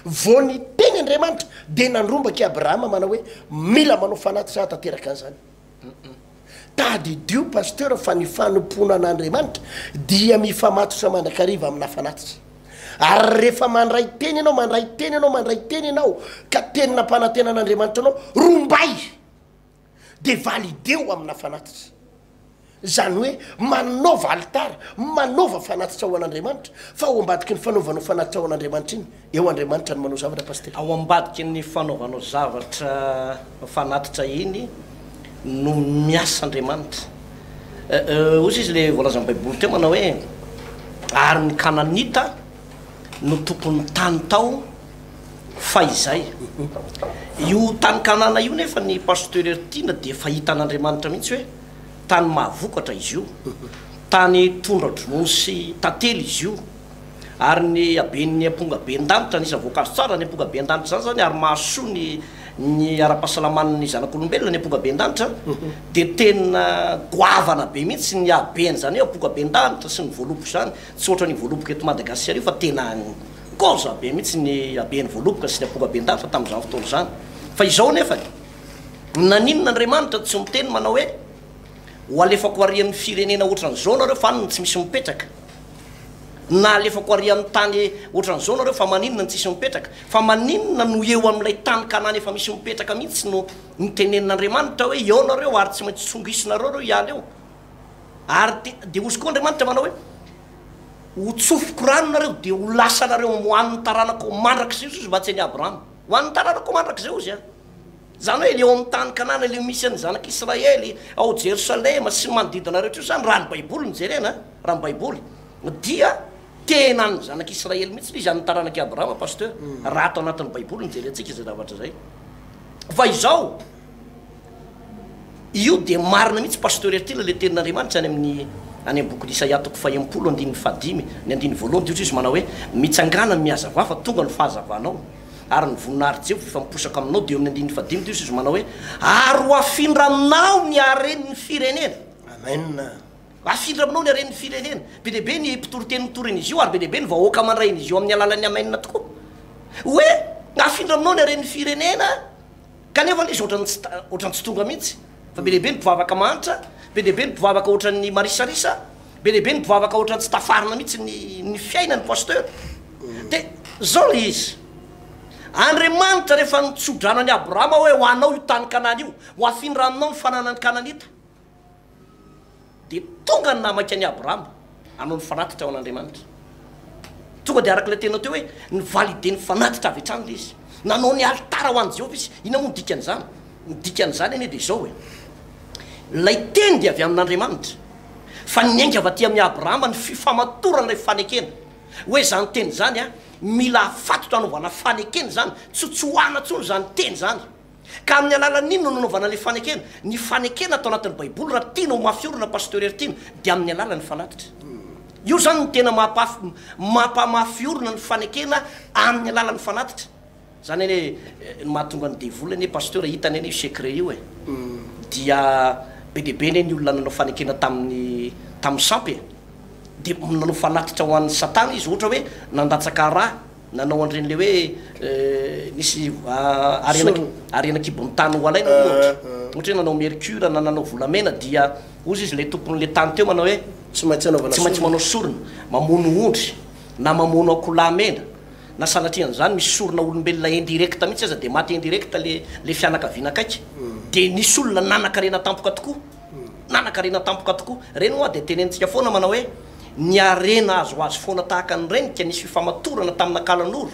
vo ny teny andriamanitra de nandrombaka i abrahama manao hoe mila manao fanatitra tanteraka an'izany tadidio paster fa ny fanompona an'andriamanitra dia mifamatotra mandrakariva amina fanatitra ary rehefa mandray teny ianao mandray teny ianao mandray teny ianao ka tenina mpanantena an'andriamanitra anao rombay de valideo amina fanatitra zany hoe manaova alitara manaova fanatitra ao an'andriamanitra fa ao ambadiky ny fanaovanao fanatitra ao an'andriamanitra iny eo andriamanitra ny manao zavatra paster ao ambadiky ny fanaovanao zavatra fanatitra iny no miasa andriamanitra ozy izy le voalazan'ny baiboly teo manao hoe ary ny kananita no tokony tany tao fa izay io tany kanana io nefa ny paster tiana de fahita an'andriamanitra mihitsy hoe tany mahavokatra izy io tany tondra dronono sy tantely izy io ary ny aben'ny amponga be an-danitra nisy voankazo tsara ny amponga be an-danitra zany zany ary mahasoa ny ara-pahasalaman'ny zanak'olombelona ny amponga be an-danitra de tena goavana be mihitsy ny abeny zany hoe amponga be an-danitra sy ny voaloboka zany tsy ohatra ny voaloboka eto Madagasikara io fa tena goza be mihitsy ny aben'ny voaloboka sy ny amponga be an-danitra tamin'izany fotoana zany fa izao nefa naninona andriamanitra tsy miteny manao hoe ho alefako arian'ny firenena ohatran'izao nareo fa aniny tsy misy mipetraka na alefako ary amin'ny tany ohatran'izao nareo fa maninona ny tsisy mipetraka fa maninona no eo amin'ilay tany kanany efa misy mipetraka mihitsy no nitenenin'andriamanitra hoe eo nareo ary tsy maintsy tsongisinareo reo hiala eo ary de ozy koa andriamanitra manao hoe ho tsofoko rano nareo de ho lasa nareo hoan'ny taranako mandrak'izay ozy mba tsy any abrahama hoan'ny taranako mandrak'izay ozy a zany hoe eo amin'ny tany kanana le misy any zanak'Israely ao Jerosalema sy manodidina rehetra io zany raha ny baiboly nijerena raha ny baiboly dia tena ny zanak'Israely mihitsy izy any taranaky abrahama paster raha ato anatin'ny baiboly nijerentsika izay zavatra zay fa izao io de marina mihitsy paster tila le tenin'andriamanitra any amin'ny any boky Isaia toko 2:5 ny andiny voalohany de izy manao hoe mitsangana miazava fa tonga ny fahazavanao ary ny voninahary jeo fifamposaka aminao de eo amin'ny andiny 5 de izy manao hoe ary ho afindra aminao ny aren'ny firenena amen afindra aminao ny aren'ny firenena be dehibe ny mpitoroteny mitoriny izy io ary be dehibe ny vahoaka mandrainy izy io amin'ny alalan'ny amainina tokoa hoe afindra aminao ny aren'ny firenena kanefa le izy ohatrany tsy tonga mihitsy fa be dehibe ny mpivavaka manitra be dehibe ny mpivavaka ohatran'ny marisarisa be dehibe ny mpivavaka ohatrany tsy tafarina mihitsy ny fiainany paster de zao le izy andriamanitra rehefa nitsodrana ny abrahama hoe ho anao io tany kanana io ho afindranonao ny fananany kananita de tonga ny namaka ny abrahama anao ny fanatitra ao an'andriamanitra tonga de arak'ilay tena teo hoe ny valide ny fanatitra avy hatrany le izy nanao ny altara ho an' Jehovah izy ina moa nidikan'izany nidikan'izany eny de zao hoe lay teny de avy amin'andriamanitra fa niainga avy aty amin'ny abrahama ny fifamatorana lay fanekena hoe zany teny zany a mila afatotra anaovana fanekena zany tsotsoana tsony zany teny zany ka amin'ny alalan'ino no nanaovana le fanekena ny fanekena atao anatin'ny baiboly raha tiana ho mafiorona pasteur eritiana de amin'ny alalan'ny fanatitra io zany ny tena mampamafiorona ny fanekena amin'ny alalan'ny fanatitra zany eny mahatonga ny devoly eny pasteur hitany eny io secret io e dia be deabe eny olona nanao fanekena tamin'ny sampy de nanao fanatitra ho an'ny satana izy ohatra hoe nandatsaka raha nanao andren'le hoe nisy arenakibo ny tany ho alaina ohatra hoe nanao mercure na nanao volamena dia ozy izy le tompon'le tany teo manao hoe tsy maintsy manao sorona mamono ondry na mamono akolamena na sanatrian'zany misy sorona olombelona indirecta mihitsy aza de maty indirecta le fianakaviana akaiky de nisy olona nanakarena tampoka tokoa nanakarena tampoka tokoa reny oa de tenentsika foana manao hoe ny arena azoazo foana tahaka ny renika nisy fifamatorana tamina kalan'oro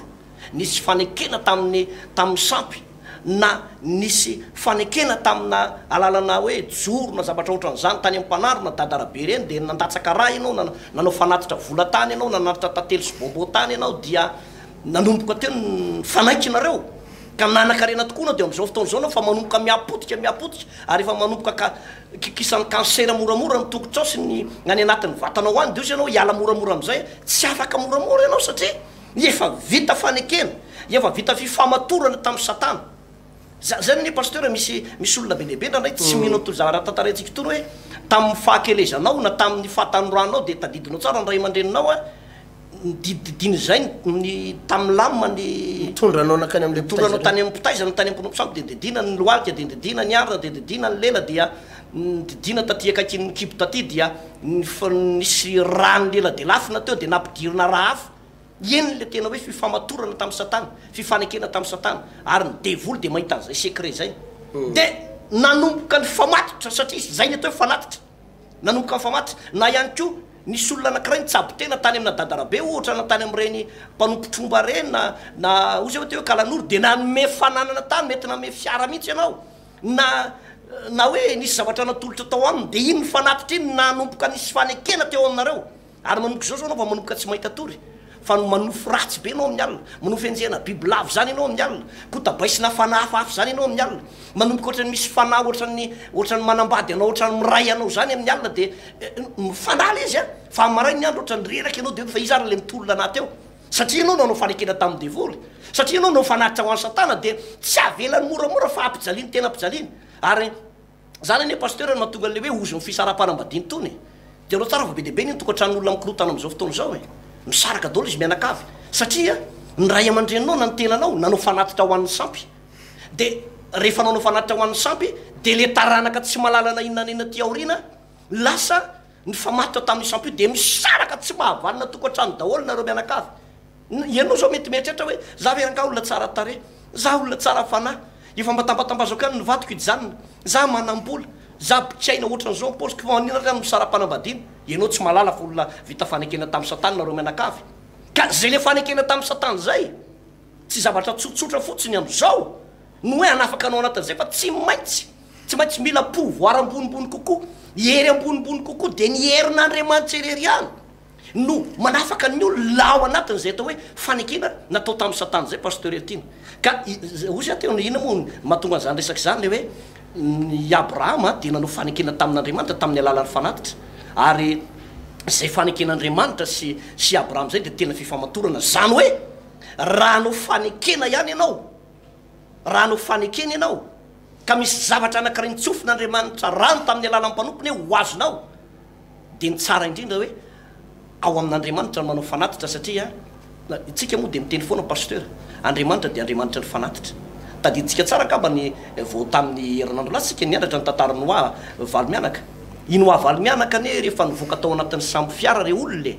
nisy fanekena tamin'ny sampy na nisy fanekena tamina alalana hoe joro na zavatra ohatran'izany tany am'mpanarona dadarabe reny de nandatsaka raha ianao nanao fanatitra vola tany ianao nanatitra tantely sy bombo tany ianao dia nanomboka teo ny fanaikinareo ka nanakarena tokoa nao de am'izao fotoana zao nao fa manomboka miapotika ary efa manomboka kisan'ny kansera moramora ny tongotrao sy ny any anatin'ny vatanao any de ozy ianao hiala moramora am'izay tsy afaka moramora ianao satria efa vita fanekena efa vita fifamatorana tamin'ny satana zany ny pasteur misy olona be lehibe ndray tsy mino to zavara tantarentsika tono hoe tamin'ny fahakelezanao na tamin'ny fahatanoranao de tadidinao tsara ny ray aman-dreninao a dididiny zay ny tamin'ny lamma ny tondranao nakany am'le tondranao tany amin'ny pitaizana tany amponompo sampy de didina ny loalika de didina ny arina de didina ny lela dia didina taty akaiky ny kibo taty dia nisy rany lela de lafina teo de nampidirina raha hafa eny le tena hoe fifamatorana tamin'ny satana fifanekena tamin'ny satana ary ny devoly de mahita an'izay secret zay de nanomboka ny famatotra satria zay ny atao hoe fanatitra nanomboka ny famatotra na ihany ko nisy olona anakiray nitsabo tena tany amina dadarabe ohatra na tany am'ireny mpanompotromba reny na ozy hoe te hoe kalan'oro de nanome fananana tany mety nanome fiara mihitsy ianao na hoe nisy zavatra natolotra tao aminy de iny ny fanatitra iny nanomboka nisy fanekena teo aminareo ary manomboka zao anao fa manomboka tsy mahita tory fa manofo ratsy be anao amin'ny alina manofo enjena bibilavo zany ianao amin'ny alina kotabaisina fanahy hafahafa zany ianao amin'ny alina manomboka ohatrany misy fanahy ohatrany manambady anao ohatrany miray anao zany amin'ny alina de mifandala izy a fa maray ny andro ohatrany reraka ianao de fa izara le mitolona anaty eo satria ianao nanao fanekena tamin'ny devoly satria ianao nao fanatitra ho an'ny satana de tsy avelany moramora fa ampijaliany tena ampijaliany ary zany ane pasteur mahatonga le hoe ozy ny fisarapanambadiny tony de anao tsara fa be deabe ny tokatran'olona mikorotana am'izao fotoana zao e misaraka daholo izy mianakavy satria ny ray aman-drenanao na ny tenanao nanao fanatitra ho an'ny sampy de rehefa nanao fanatitra ho an'ny sampy de le taranaka tsy malalana inona nena ty aorina lasa ny famatitra tamin'ny sampy io de misaraka tsy mahavalina tokantrano daholo nareo mianakavy ianao zao mety mieritreritra hoe za veranga olona tsara tare za olona tsara fanahy efa mbatambatambazo akany ny vatoko ijanona za manam-bola za pitsaina ohatran'izao posiko fa anina rany misara-panambadina ianao tsy malala fa olona vita fanekena tamin'ny satana nareo mianakavy ka zay le fanekena tamin'ny satana zay tsy zavatra tsotsotra fotsiny am'izao no hoe anafaka anao anatin'izay fa tsy maintsy mila pouvoir ambonimbony kokoa hery ambonimbony kokoa de ny herin'andriamanitra ereriany no manafaka ny olo lao anatin'izay atao hoe fanekena natao tamin'ny satana zay pasteur etiny ka ozy ateo ina moa mahatonga an'izany resaky zany le hoe ny abrahama de nanao fanekena tamin'andriamanitra tamin'ny alalan'ny fanatitra ary zay faneken'andriamanitra sy abrahama zay de tena fifamatorana zany hoe raha anao fanekena ihany ianao ka misy zavatra anakiray nitsofin'andriamanitra rano tamin'ny alalan'ny mpanompony hoe ho azonao de ny tsara indrindra hoe ao amin'andriamanitra no manao fanatitra satria itsika moa de miteny foana pasteur andriamanitra de andriamanitra ny fanatitra tadiditsika tsara kamba ny vao tamin'ny herinandro lasitsika nianatra ny tantarany hoa valy mianaka iny hoa valy mianaka ane rehefa nivoaka tao anatin'ny samby fiara re olole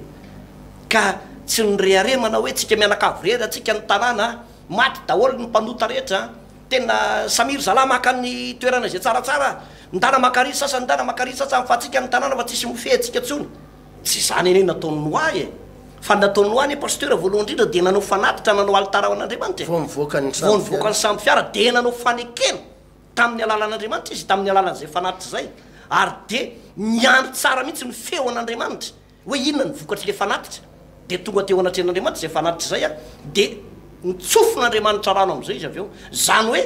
ka tsy nyreare manao hoe tsika mianakavy rery atsika ny tanàna maty daholo ny mpanota rehetra tena samiry zalahy maka ny toerana zay tsaratsara ndana makary sasany ndana makary sasany fa atsika ny tanàna fa tsisy mifehtsika tsony tsy zany eny nataony noa e fa nataony noa ny pasteur voalohany indrindra de nanao fanatitra nanao alitara ao an'andriamanitra vao mivoaka ny samy fiara de nanao fanekena tamin'ny alalan'andriamanitra izy tamin'ny alalan'izay fanatitra zay ary de niandry tsara mihitsy ny feo an'andriamanitra hoe inona ny vokatry le fanatitra de tonga teo anatren'andriamanitra zay fanatitra zay a de nitsofon'andriamanitra rano am'izay izy avy eo zany hoe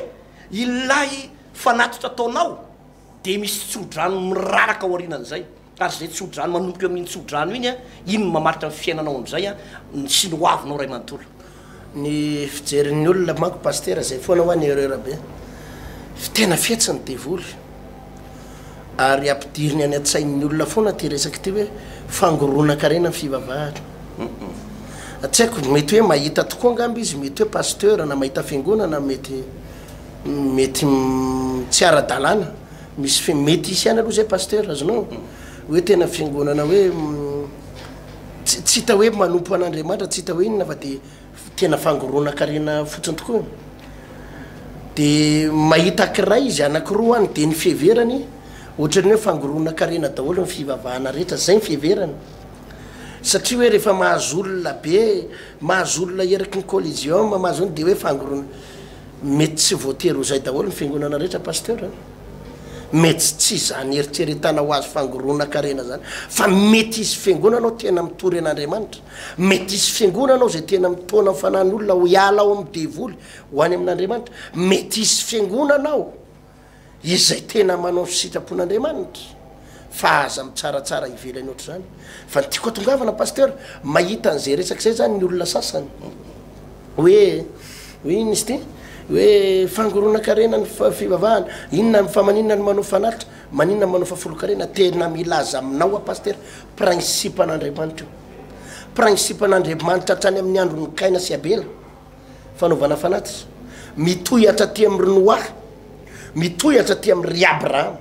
ilay fanatitra ataonao de misy tsodrano miraraka ao aorinan'izay ary zay tsodrano manomboka eo amin'iny tsodrano iny a iny mamaritra ny fiainanao am'izay a sy noavinao ray manontolo ny fijerin'ny olona manko paster zay foana ho any erera be tena fiatsiny devoly ary ampidiriny any an-tsain'ny olona foana ty resaky ty hoe fangorona-karena ny fivavahatra tsy haiko mety hoe mahita tokoa angamby izy mety hoe pasteur na mahita fiangonana mety tsy ara-dalàna misy mety isy any aloha zay pasteur azonao hoe tena fiangonana hoe tsy hita hoe manompo an'andriamanitra tsy hita hoe inona fa de tena fangorona-karena fotsiny tokoa de mahita kiray izy anakiroa any de ny fiheverany ohatrany hoe fangorona-karena daholo ny fivavahana rehetra zay ny fiheverany satria hoe rehefa mahazo olona be mahazo olona eraky ny colligium mahazo ony de hoe fangorona mety tsy voatery ho zay daholo ny fiangonana rehetra pasteur mety tsy zany eritreretana ho azy fangorona-karena zany fa mety izy fiangonanao tena mitory an'andriamanitra mety izy fiangonanao zay tena mitona fanan'olona ho iala ao amin'ny devoly ho any amin'andriamanitra mety izy fiangonanao izay tena manao sitrapon'andriamanitra fa aza mitsaratsara ivelany oatra zany fa nytiako atongavana pasteur mahita an'izay resaky zay zany ny olona sasany hoe ino izy ty hoe fangorona-karena ny fivavahana inona fa maninona ny manao fanatitra maninona manao fafolo-karena tena milaza aminao a pasteur principe an'andriamanitra io principe an'andriamanitra hatrany amin'ny andro ny kaina sy abela fanaovana fanatitra mitohy hatraty amin'ny rinoa mitohy hatraty amin'ny ry abrahama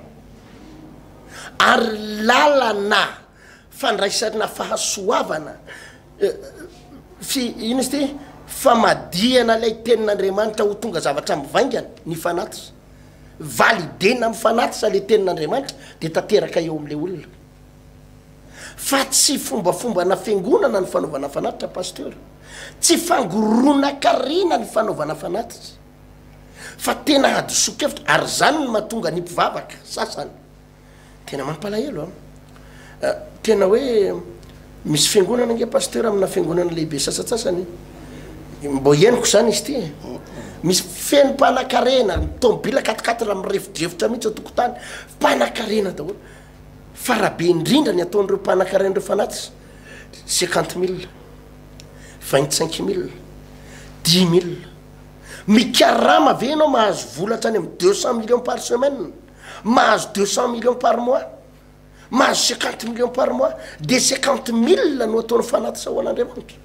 ary lalana fandraisana fahasoavana ino izy ty famadiana lay tenin'andriamanitra ho tonga zavatra mivaingana ny fanatitra validena amin'ny fanatitra le tenin'andriamanitra de tanteraka eo amin'le olona fa tsy fombafomba na fiangonana ny fanaovana fanatitra pasteur tsy fangorona-karena ny fanaovana fanatitra fa tena adisokevitra ary zany ny mahatonga ny mpivavaka sasany tena mampalahelo tena hoe misy fiangonana nge pasteur amina fiangonana lehibe sasatsasany mbo heniko zany izy ty misy feno mpanakarena tomobila 4x4 raha mirefidrefitra mihitsy atokotany mpanakarena daholo farabe indrindra ny ataon'ireo mpanakarena reo fanatitra 50 000 25 000 10 000 mikarama ve anao mahazo volatra any amin'ny 200 millions par semaine mahazo 200 millions par mois mahazo 50 millions par mois de 50 000 no ataony fanatitra ho an'andriamanitra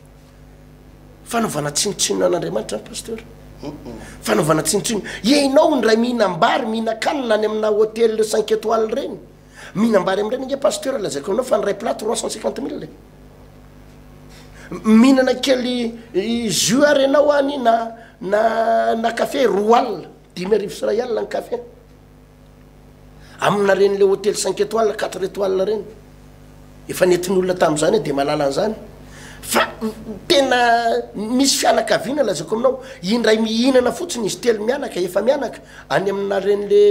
fanaovana tsinotsinona an'andriamanitra pasteur fanaovana tsinotsinona ianao ny ray mihinambary mihinan-kanina any amina hôtel 5 étoiles reny mihinambary am'ireny nge pasteur lazaiko aminao fa ny ray plat 350 000 mihinana kely jus arenao any na café roal 10 arivo sy ray alina ny café amina reny le hôtel 5 étoiles 4 étoiles reny efa nentin'olona tam'izany de malala an'izany fa tena misy fianakaviana lazako aminao indray mihinana fotsiny izy telo mianaka efa mianaka any amina reny le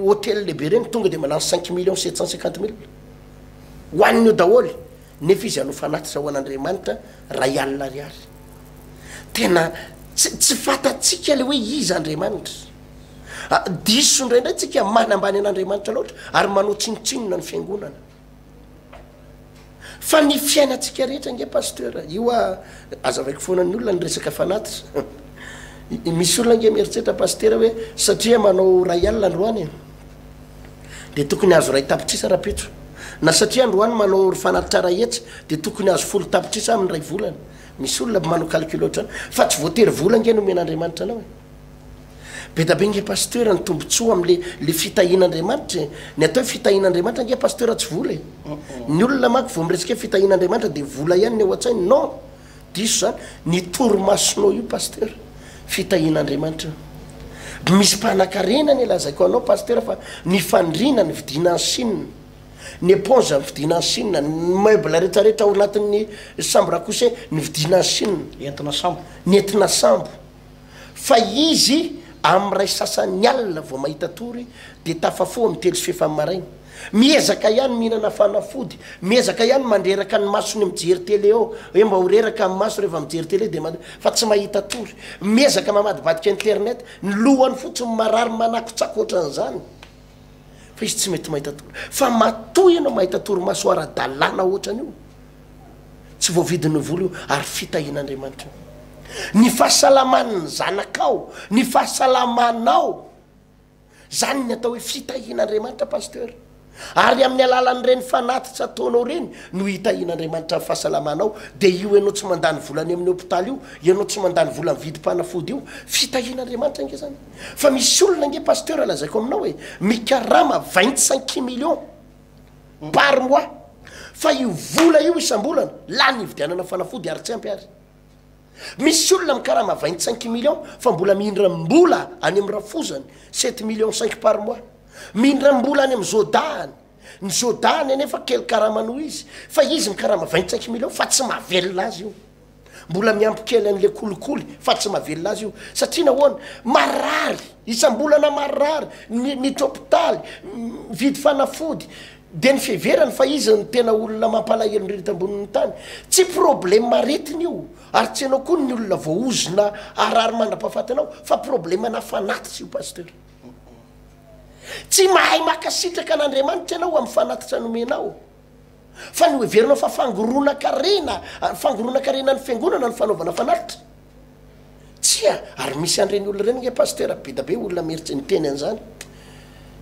hôtel lehibe reny tonga de malany 5 millions 750 000 hoaniny io daholy nefa izy anao fanatitra ho an'andriamanitra ray alina ariary tena tsy fatatsika le hoe izy andriamanitra diso indraindray tsika mana ambany an'andriamanitra loatra ary manao tsinotsinona ny fiangonana fa ny fiainatsika rehetra nge pasteur io a azavaiko foanany olona ny resaka fanatitra misy olona nge mieritreritra pasteur hoe satria manao ray alina androany de tokony azo ray tapitrisa rapetro na satria androany manao fanatitra ray hetsy de tokony azo folo tapitrisa amin'ny ray volana misy olona manao calcul ohatrany fa tsy voatery vola nge no men'andriamanitra anao be da be nge pasteur ny tombontsoa am'le fitahin'andriamanitra ny atao hoe fitahin'andriamanitra nge pasteur tsy vola ny olona mako vo miresika hoe fitahin'andriamanitra de vola ihany ny ao an-tsainy non diso zany ny torimasonao io pasteur fitahian'andriamanitra misy mpanakarena ny lazaiko anao paster fa ny fandrina ny vidina ny sinina ny éponge ny vidina ny sinina ny meuble rehetrarehetra ao anatin'ny chambre à coucher ny vidina ny sinina entina sambo ny entina sambo fa izy am'ray sasany alina vao mahita tory de tafafo amin'ny telo sy fefamaraina miezaka ihany mihinana fanafody miezaka ihany mandreraka ny masony mijery tele eo hoe mba horeraka amin'ny maso rehefa mijery tele de fa tsy mahita tory miezaka mamadibadika internet ny lohany fotsiny marary manakotsakoatran'izany fa izy tsy mety mahita tory fa matoy ianao mahita tory maso ara-dalàna ohatran'io tsy voavidiny vola io ary fitahian'andriamanitra ny fahasalaman'ny zanakao ny fahasalamanao zany ny atao hoe fitahian'andriamanitra pasteur ary amin'ny alalan'ireny fanatitra ataonao reny no hitahian'andriamanitra ny fahasalamanao de io ianao tsy mandany volany amin'ny hôpitaly io ianao tsy mandany vola mividy mpanafody io fitahian'andriamanitra nge zany fa misy olona nge pasteur lazaiko aminao hoe mikarama 25 millions par mois fa io vola io isam-bolana lany ividianana fanafody ary tsy ampy ary misy olona mikarama 25 millions fa mbola mihindram-bola any amin'ny rafozany 7 millions 5 par mois mihindram-bola any amin'ny zodahany ny zodahany anefa kely karamano izy fa izy mikarama 25 millions fa tsy mahavelona azy io mbola miampy kely an'le kolikoly fa tsy mahavelona azy io satria nahoana marary isam-bolana marary ny hôpitaly vidy fanafody de ny fiheverany fa izy ny tena olona mampalahelo nyrita ambonin'ny tany tsy problème maretiny io ary tsy anao koa ny olona voaozona arary mandra-pahafaty anao fa problème na fanatitra io pasteur tsy mahay makasitraka an'andriamanitra ianao amin'ny fanatitra nomenao fa ny hoeverinao fa fangoronan-karena ny fiangonana ny fanaovana fanatitra tsia ary misy an'ireny olona reny nge pasteur be da be olona meritsy ny teny an'izany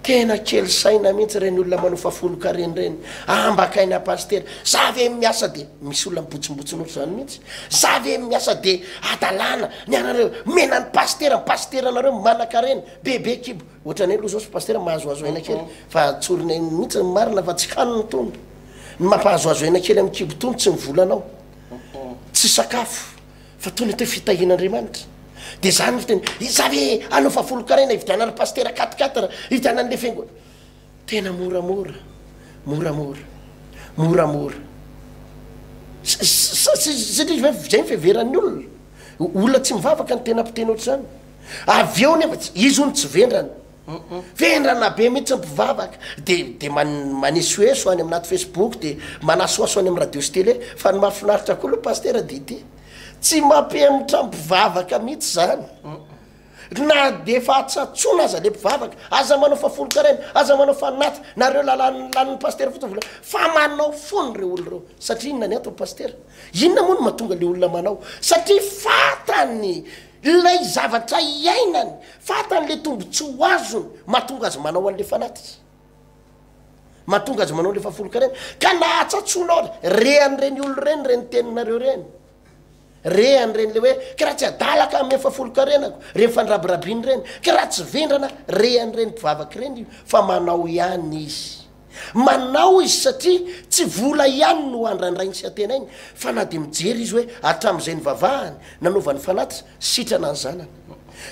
tena kely saina mihitsy reny olona manao fafolo-kareny reny ambakaina pasteur za ve miasa de misy olona mibotsombotsiny oatra zany mihitsy za ve miasa de adalàna ny anareo mena ny pasteur anareo manakareny bebe kibo ohatrany aloha zao sy pasteur mahazoazo aina kely fa tsorina mihitsy marina fa tsy kanony tony ny mampahazoazo aina kely amin'ny kibo tony tsy mivolanao tsy sakafo fa tony atao fitahian'andriamanitra de zany viteny za ve anao fafolo-karena ividianana pasteur 4 ividianan'le fiango tena moramora satria zay fiheveran'ny olona tsy mivavaka ny tena mpiteny oatra zany avy eo nefa izy ony tsy vendrana be mihitsy mpivavaka de manesoeso any aminaty Facebook de manasoaso any amin'ny radio sy télé fa ny mahafinaritra koa loha pasteur dity tsy mampemitra mpivavaka mihitsy zany na de fa atsatsona aza le mpivavaka aza manao fafolo-karena aza manao fanaty nareo lalan'ny pasteur fotsiny vola fa manao fony reo olo reo satria inona ny ato pasteur inona moa no mahatonga le olona manao satria fatany lay zavatra iainany fatany le tombotsy ho azony mahatonga azy manao an'le fanatitra mahatonga azy manao le fafolo-karena ka na atsatsonao rean'ireny olo reny reny teninareo reny rean'ireny le hoe ka raha tsy adalaka amin'ny fafolo-karenako reny fandrabirabiny reny ka raha tsy vendrana rean'ireny mpivavaka reny fa manao ihany izy manao izy satria tsy vola ihany no andrandrainy sy atena igny fa na de mijery izy hoe atram'izay ny vavahany nanaovany fanatitra sitrana ny zanany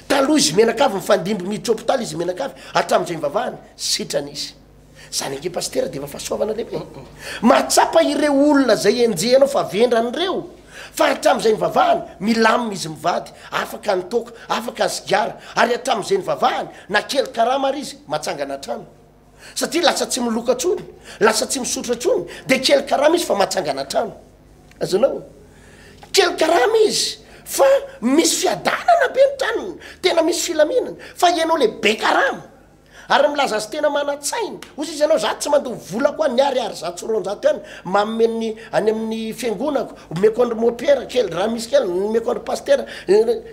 taloha izy menakavy mifandimby miditra hôpitaly izy menakavy atram'izay ny vavahany sitrana izy zany ange pasteur de efa fahasoavana lehibe mahatsapa ireo olona zay enjehanao fa vendranyireo fa atram'izay ny vavahany milamina izy mivady afaka ny toka afaka ny sigara ary atram'izay ny vavahany na kely karama ary izy mahatsangana trano satria lasa tsy milokatrony lasa tsy misotratrony de kely karama izy fa mahatsangana trano azanao kely karama izy fa misy fiadanana be ny tranony tena misy filaminana fa ianao le be karama ary milaza azy tena manatsainy ozy izy ianao za tsy mandoha vola koa ny ariary za tsoronjato ihany mameny any amin'ny fiangonako omeko andro mopera kely raha misy kely omeko andro pasteur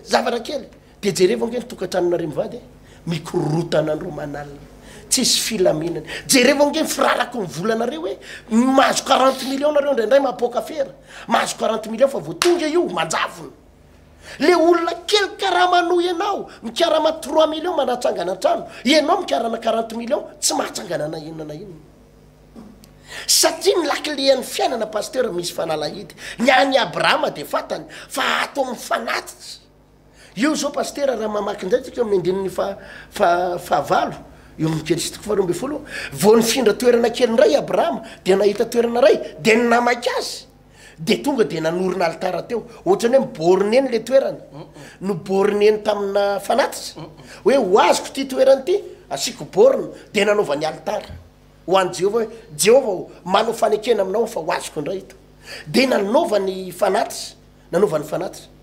zavatra kely de jereva nge nytokantranonare mivady mikorotanandro manalina tsisy filaminana jereva nge firarako ny volanareo hoe mahazo 40 millions nareo ndraindray mahapoka fera mahazo 40 millions fa voatonga io manjavona le olona kely karamano ianao mikarama 3 millions manatsangana trano ianao mikarana 40 millions tsy mahatsangana na inona na inona satria ny laklean'ny fiainana pasteur misy fanalahidy ny any abrahama de fatany fa ato amin'ny fanatitra io zao paster raha mamaky indray tsika amin'ny andininy fahavalo eo amin'ny Genesisy 20 vao nifindra toerana kely ray Abrahama dia nahita toerana ray dia namaky azy dia tonga dia nanorina altara teo ohatrany hoe miborneny le toerana no borneny tamina fanatitra hoe ho azoko ty toerana ty asiko borna dia nanaovany altara ho an'ny Jehova hoe Jehova manao fanekena aminao fa ho azoko indray ito dia nanaovany fanatitra nanaovany fanatitra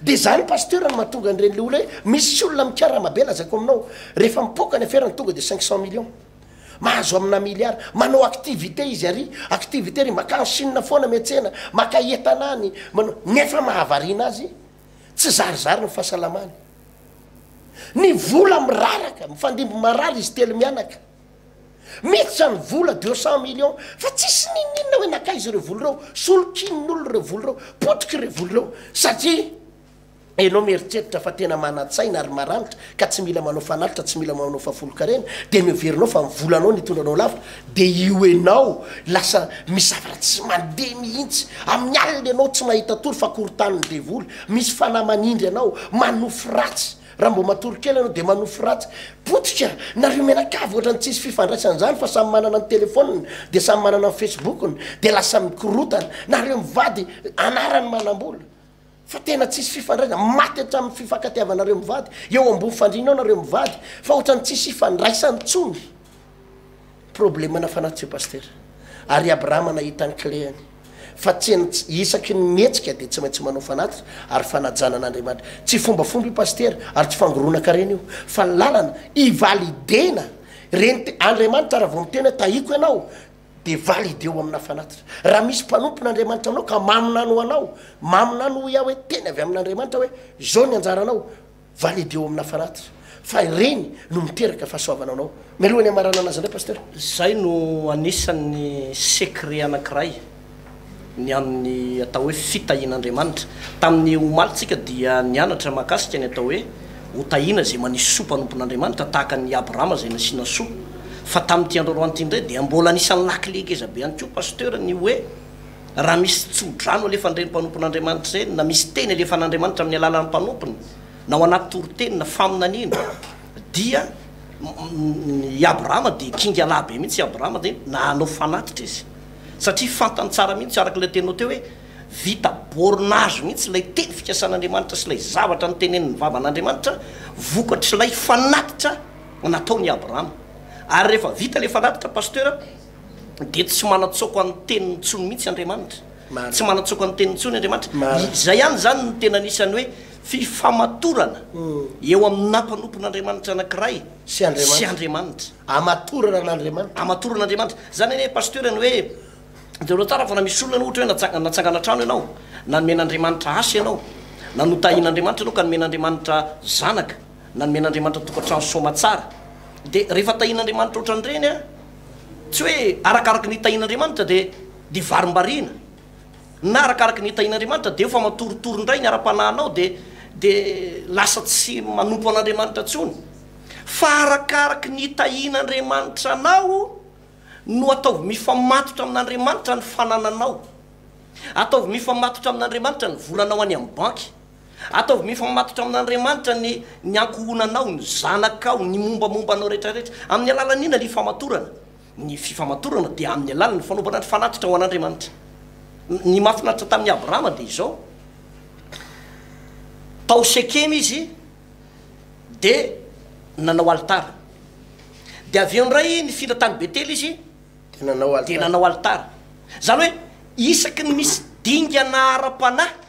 dia zany pasteur no mahatonga an'ireny le olona hoe misy olona mikaramabe lazako aminao rehefa mipoka ny aferany tonga dia 500 millions mahazo amina milliard manao activité izy ary activité ry maka Chine foana miantsena maka entanany manao nefa mahavarina azy tsy zarizary ny fahasalamany ny vola miraraka mifandimby marary izy telo mianaka mety ny vola 200 millions fa tsisy ninina hoe naka izy ireo vola reo solokinin'olo ireo vola reo potiky ireo vola reo satria enao mieritreritra fa tena manatsaina ary maranitra ka tsy mila manao fanalitra tsy mila manao fafolo-karena dia miverinao fa mivolanao nitondranao lavitra dia io enao lasa misavara tsy mandeha mihitsy amin'ny alina ianao tsy mahita tory fa korotaniny devoly misy fanamanindry ianao manofo ratsy raha mbo matory kely ianao dia manofo ratsy potika nareo menakavy ohatra ny tsisy fifandraisana zany fa samy manana ny telefoniny dia samy manana ny facebookiny dia lasa mikorotana nareo mivady anarany manam-bola fa tena tsisy fifandraisana maty hatramin'ny fifankatiavanareo mivady eo ambony fandrinao nareo mivady fa ohatrany tsisy fifandraisany tsony problemana fanatitra paster ary Abrahama nahitany cléany fa tsena isaky ny mihetsika dia tsy maintsy manao fanatitra ary fanajana an'Andriamanitra tsy fombafomba io paster ary tsy fangoronaka reny io fa lalana ivalidena reny Andriamanitra raha vao mitena tahiko ianao dia valideo amina fanatitra raha misy mpanompon'Andriamanitra aminao ka maminano anao maminano iaho hoe teny avy amin'Andriamanitra hoe zao ny anjaranao valideo amina fanatitra fa ireny no miteraka fahasoavana anao mialohany amarana anazy indray paster zay no anisan'ny secret anankiray ny amin'ny atao hoe fitahian'Andriamanitra tamin'ny omalitsika dia nianatra makasika ny atao hoe hotahina zay manisy soa mpanompon'Andriamanitra tahaka ny Abrahama zay nasiana soa fa tamin'ity androandro indray dia mbola anisan'ny lakilekeza be ihany koa pasteur ny hoe raha misy tsodrano alefa andreny mpanompon'Andriamanitra zay na misy teny alefa an'Andriamanitra amin'ny alalan'ny mpanompony na ao anaty toroteny na faminanina dia i Abrahama dia kinga labe mihitsy i Abrahama dia nahanao fanatitra izy satria fantany tsara mihitsy araka ilay tenao teo hoe vita bornazo mihitsy ilay teny fikasan'Andriamanitra sy ilay zavatra ny tenen'ny vavan'Andriamanitra vokatry ilay fanatitra nataony Abrahama ary rehefa vita ilay fanatitra pasteur dia tsy manatsoako amin'ny teniny tsony mihitsy Andriamanitra tsy manatsoako amin'ny teniny tsony Andriamanitra izay ihany zany ny tena anisany hoe fifamatorana eo amin'ny nampanumpon'Andriamanitra anankiray sy Andriamanitra amatorana n'Andriamanitra amatorana Andriamanitra zany hoe pasteur ny hoe dia tsara fa na misy olona ohatra hoe natsangana trano ianao na nomen'Andriamanitra asa ianao na notahin'Andriamanitra ianao ka nomen'Andriamanitra zanaka na nomen'Andriamanitra tokantrano soma tsara dia rehefa tahin'Andriamanitra ohatran'ireny a tsy hoe arakaraka ny tahin'Andriamanitra dia varim-bariana na arakaraka ny tahin'Andriamanitra dia efa matoritory indray ny ara-panahinao dia lasa tsy manompo an'Andriamanitra tsony fa arakaraka ny tahin'Andriamanitra anao no ataovy mifamatotra amin'Andriamanitra ny fanananao ataovy mifamatotra amin'Andriamanitra ny volanao any amin'ny banky ataovy mifamatotra amin'Andriamanitra ny ankohonanao ny zanakao ny mombamombanao rehetrarehetra amin'ny alalan'ina ny fifamatorana dia amin'ny alalan'ny fanaovana ny fanatitra ho an'Andriamanitra ny mahafinaritra tamin'ny Abrahama dia izao tao Sekema izy dia nanao altara dia avy eo indray ny findra tany Betely izy dia nanao altara zany hoe isaky ny misy dingana ara-panahy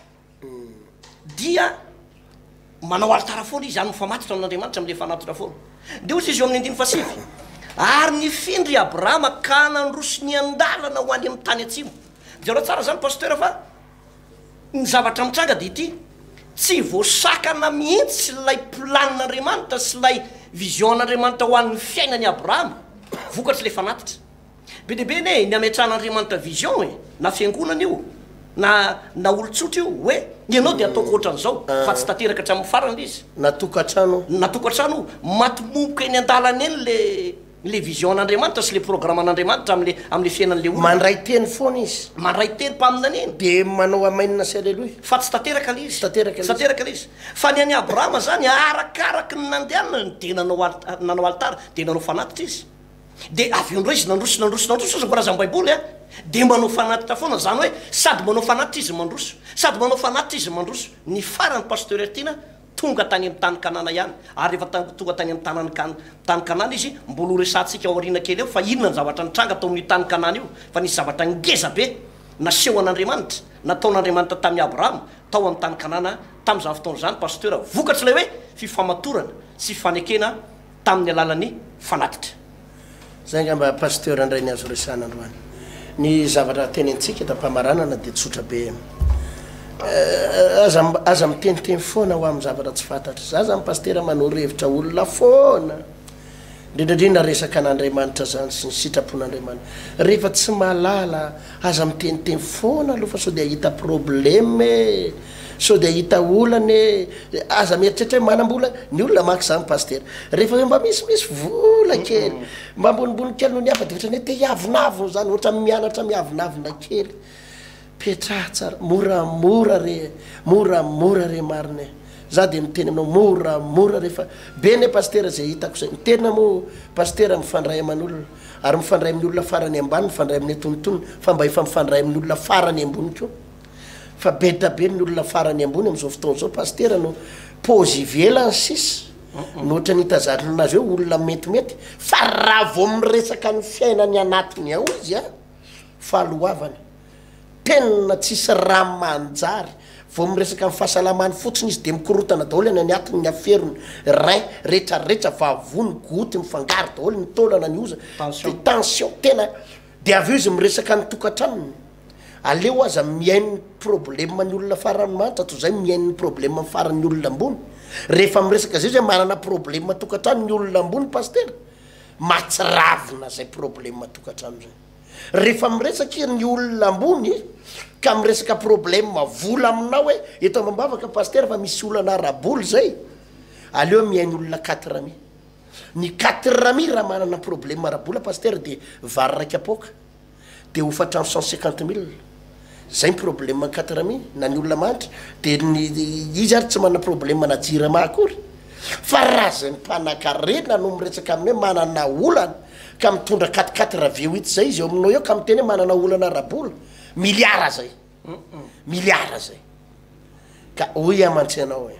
dia manao altara foana izy any mifamatotra amin'Andriamanitra amin'ilay fanatitra foana dia ohatsy izy eo amin'ny 15 ary ny findry Abrahama ka nandroso ny andalana ho any amin'ny tany atsimo dia raha tsara zany pasteur fa ny zavatra mitranga dia ity tsy voasakana mihitsy ilay planin'Andriamanitra sy ilay vision'Andriamanitra ho an'ny fiainany Abrahama vokatry ilay fanatitra be dia be ne ny ametrahan'Andriamanitra vision na fiangonana io na olotsotra io hoe ianao dia ataoko ohatran'izao fa tsy tateraka hatramin'ny farany izy natokatrano matomomboka eny an-dalana eny le vision an'andriamanitra sy le programme an'andriamanitra am'le fiainan'le olo mandray teny foana izy mandray teny mpaminana eny de manao amainina sy aleloia fa tsy tanteraka le izy Tanteraka le izy. fa ny any abrahama zany arakaraky ny nandehanana de nanao altara de nanao fanatitra izy de avy ondro izy nandroso izy mbola za baiboly de manao fanatitra foana zany hoe sady manao fanatitra izy mandroso sady manao fanatitra izy mandroso ny farany pasteur tiana tonga tany amin'ny tany kanana ihany ary efa tonga tany amin'ny tany kanana izy mbola resantsika aoriana kely eo fa inona ny zavatra nitranga tao amin'ny tany kanana io fa nisy zavatra ngeza be naseho an'andriamanitra nataon'andriamanitra tamin'ny abrahama tao amin'ny tany kanana tamin'izany fotoana zany pasteur vokatry lay hoe fifamatorana sy fanekena tamin'ny alalan'ny fanatitra zay ngamba pasteur andray ny azo resana androany ny zavatra tenentsika tampamaranana de tsotra be aza miteniteny foana ho amin'ny zavatra tsy fantatra za zany pasteur manao revitra olona foana indrindrandrindra resaka an'andriamanitra zany sy ny sitrapon'andriamanitra rehefa tsy malala aza miteniteny foana aloha fa sao de ahita probleme sao de ahita olany aza mieritreritra hoe manam-bola ny olona maky zany pasteur rehefa hoe mba misy vola kely mba ambonimbony kely no ny hafa de ohatrany hoe te hiavinavina zany ohatra mianatra miavinavina kely petra tsara moramora re marina za de miteny aminao moramora rehefa be ne pasteur zay hitako zay mitena mo pasteur mifandray aman'olona ary mifandray amin'ny olona farany ambany mifandray amin'ny atonotony fa mba efa mifandray amin'ny olona farany ambony koa fa beta be ny olona farany ambony am'izao fotoana zao pasteur no pôzy velany sisy nohatra nitazarina anazy hoe olona metimety fa raha vo miresaka ny fiainany anatiny ao izy faloavany penina tsisy raha manjary vo miresaka ny fahasalamany fotsiny izy de mikorotana daholo any atiny ny aferony rein rehetrarehetra vavony goty mifangaro daholo ny tolana ny oza de tension tena de avy eo izy miresaka ny tokantranony aleo aza miain'ny problème ny olona farany manitra toy zay miain'ny problème ny farany olona ambony rehefa miresaka zay zay manana problème tokantrano ny olona ambony pasteur matsiravina zay problème tokantrano zay rehefa miresaka ny olona ambony ka miresaka problème vola aminao hoe eto ambambavaka pasteur fa misy olana raboly zay aleo miain'ny olona 4 mi ny 4 mi raha manana problème rabola pasteur de vary raiky apoka de ho fatrano 150 000 zay problème 4 mi na ny olona manitra de izy ary tsy manana problème na jirama akory fa raha zay ny mpanakarena no miresaka amin'ny hoe manana olana ka mitondra 4 raha veo ity zay izy eo aminao eo ka miteny hoe manana olana rabola miliara zay ka hoy amantsenao hoe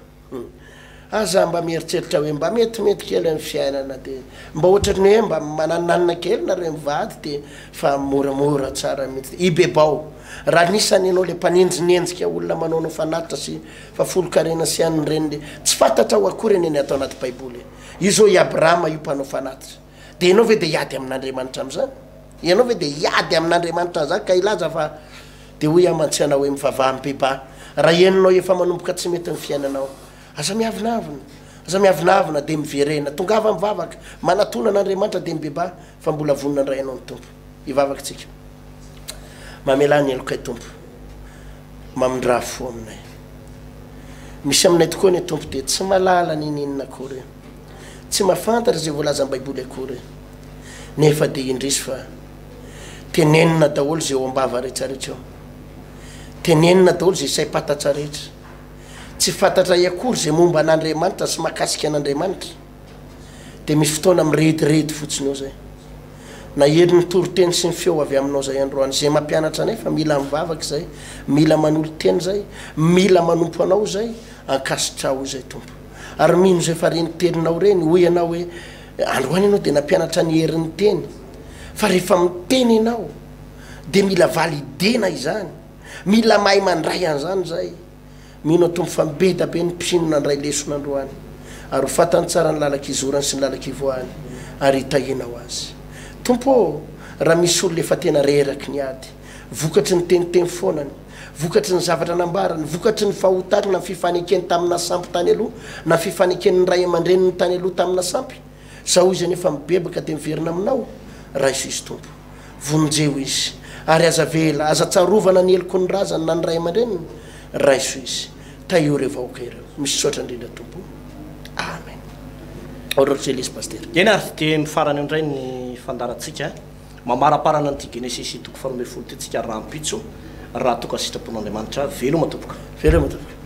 aza mba mieritreritra hoe mba metimety kely amin'ny fiainana de mba ohatrany hoe mba manananana kely nareo mivady de fa moramora tsara mety ibebao raha nisany anao le mpanenjinenjika olona manaonao fanatitra sy fa folo-karena sy any reny de tsy fantatra ho akory eny atao anaty baiboly izao i abrahama io mpanao fanatitra de ianao ve de hiady amin'andriamanitra am'zany ianao ve de hiady amin'andriamanitra zany ka ilaza fa de hoy amantsiana hoe mivavaha mibeba raha eninao efa manomboka tsy mety ny fiainanao aza miavinavina de miverena tongava mivavaka manatona an'andriamanitra de mibeba fa mbola vonina andray anao ny tompo ivavaka tsika mamelany elokay tompo mamindra fo aminay misy aminay tokoa ny tompo de tsy malala nininina akory tsy mahafantatra zay voalaza baiboly akory nefa de indrisy fa tenenina daholo zay eo ambava rehetrarehetra eo tenenina daholo zay saim-patatra rehetra tsy fantatra iakory zay momba an'andriamanitra sy mahakasika an'andriamanitra de misy fotoana mirediredy fotsiny eo zay na eri ny toroteny sy ny feo avy aminao zay androany zay mampianatra anay fa mila mivavaka zay mila manolo teny zay mila manompo anao zay ankasitrao zay tompo ary mino zay fa reny teninao reny hoy anao hoe androany ianao de nampianatra ny herin'ny teny fa rehefa miteny ianao de mila validena izany mila mahay mandray an'izany zay mino tompo fa mibeda be ny mpisinona andray leson'androany ary fatany tsara ny lalaka izorany sy ny lalaka ivoany ary hitahinao azy tompo raha misy olo efa tena reraky ny ady vokatry ny teniteny foanany vokatry ny zavatra nambarany vokatry ny fahotany na fifanekeny tamina sampy tany aloha na fifanekeny ray aman-dreniny tany aloha tamina sampy zao izy anefa mibebaka de miverina aminao raha iso izy tompo vonjeo izy ary aza vela aza tsarovana ny eloko ny razany na ny ray aman-dreniny raha iso izy taio reo vahoaka ireo misy sotra indrindra tompo amen ohatr'ilesy paster eny ary de ny farany indray ny fandaratsika mamaraparana nyty genesis toko faroambey folo ty tsika rahampitso raha toka sitrapon'andriamanitra velo matopoka velo matopoka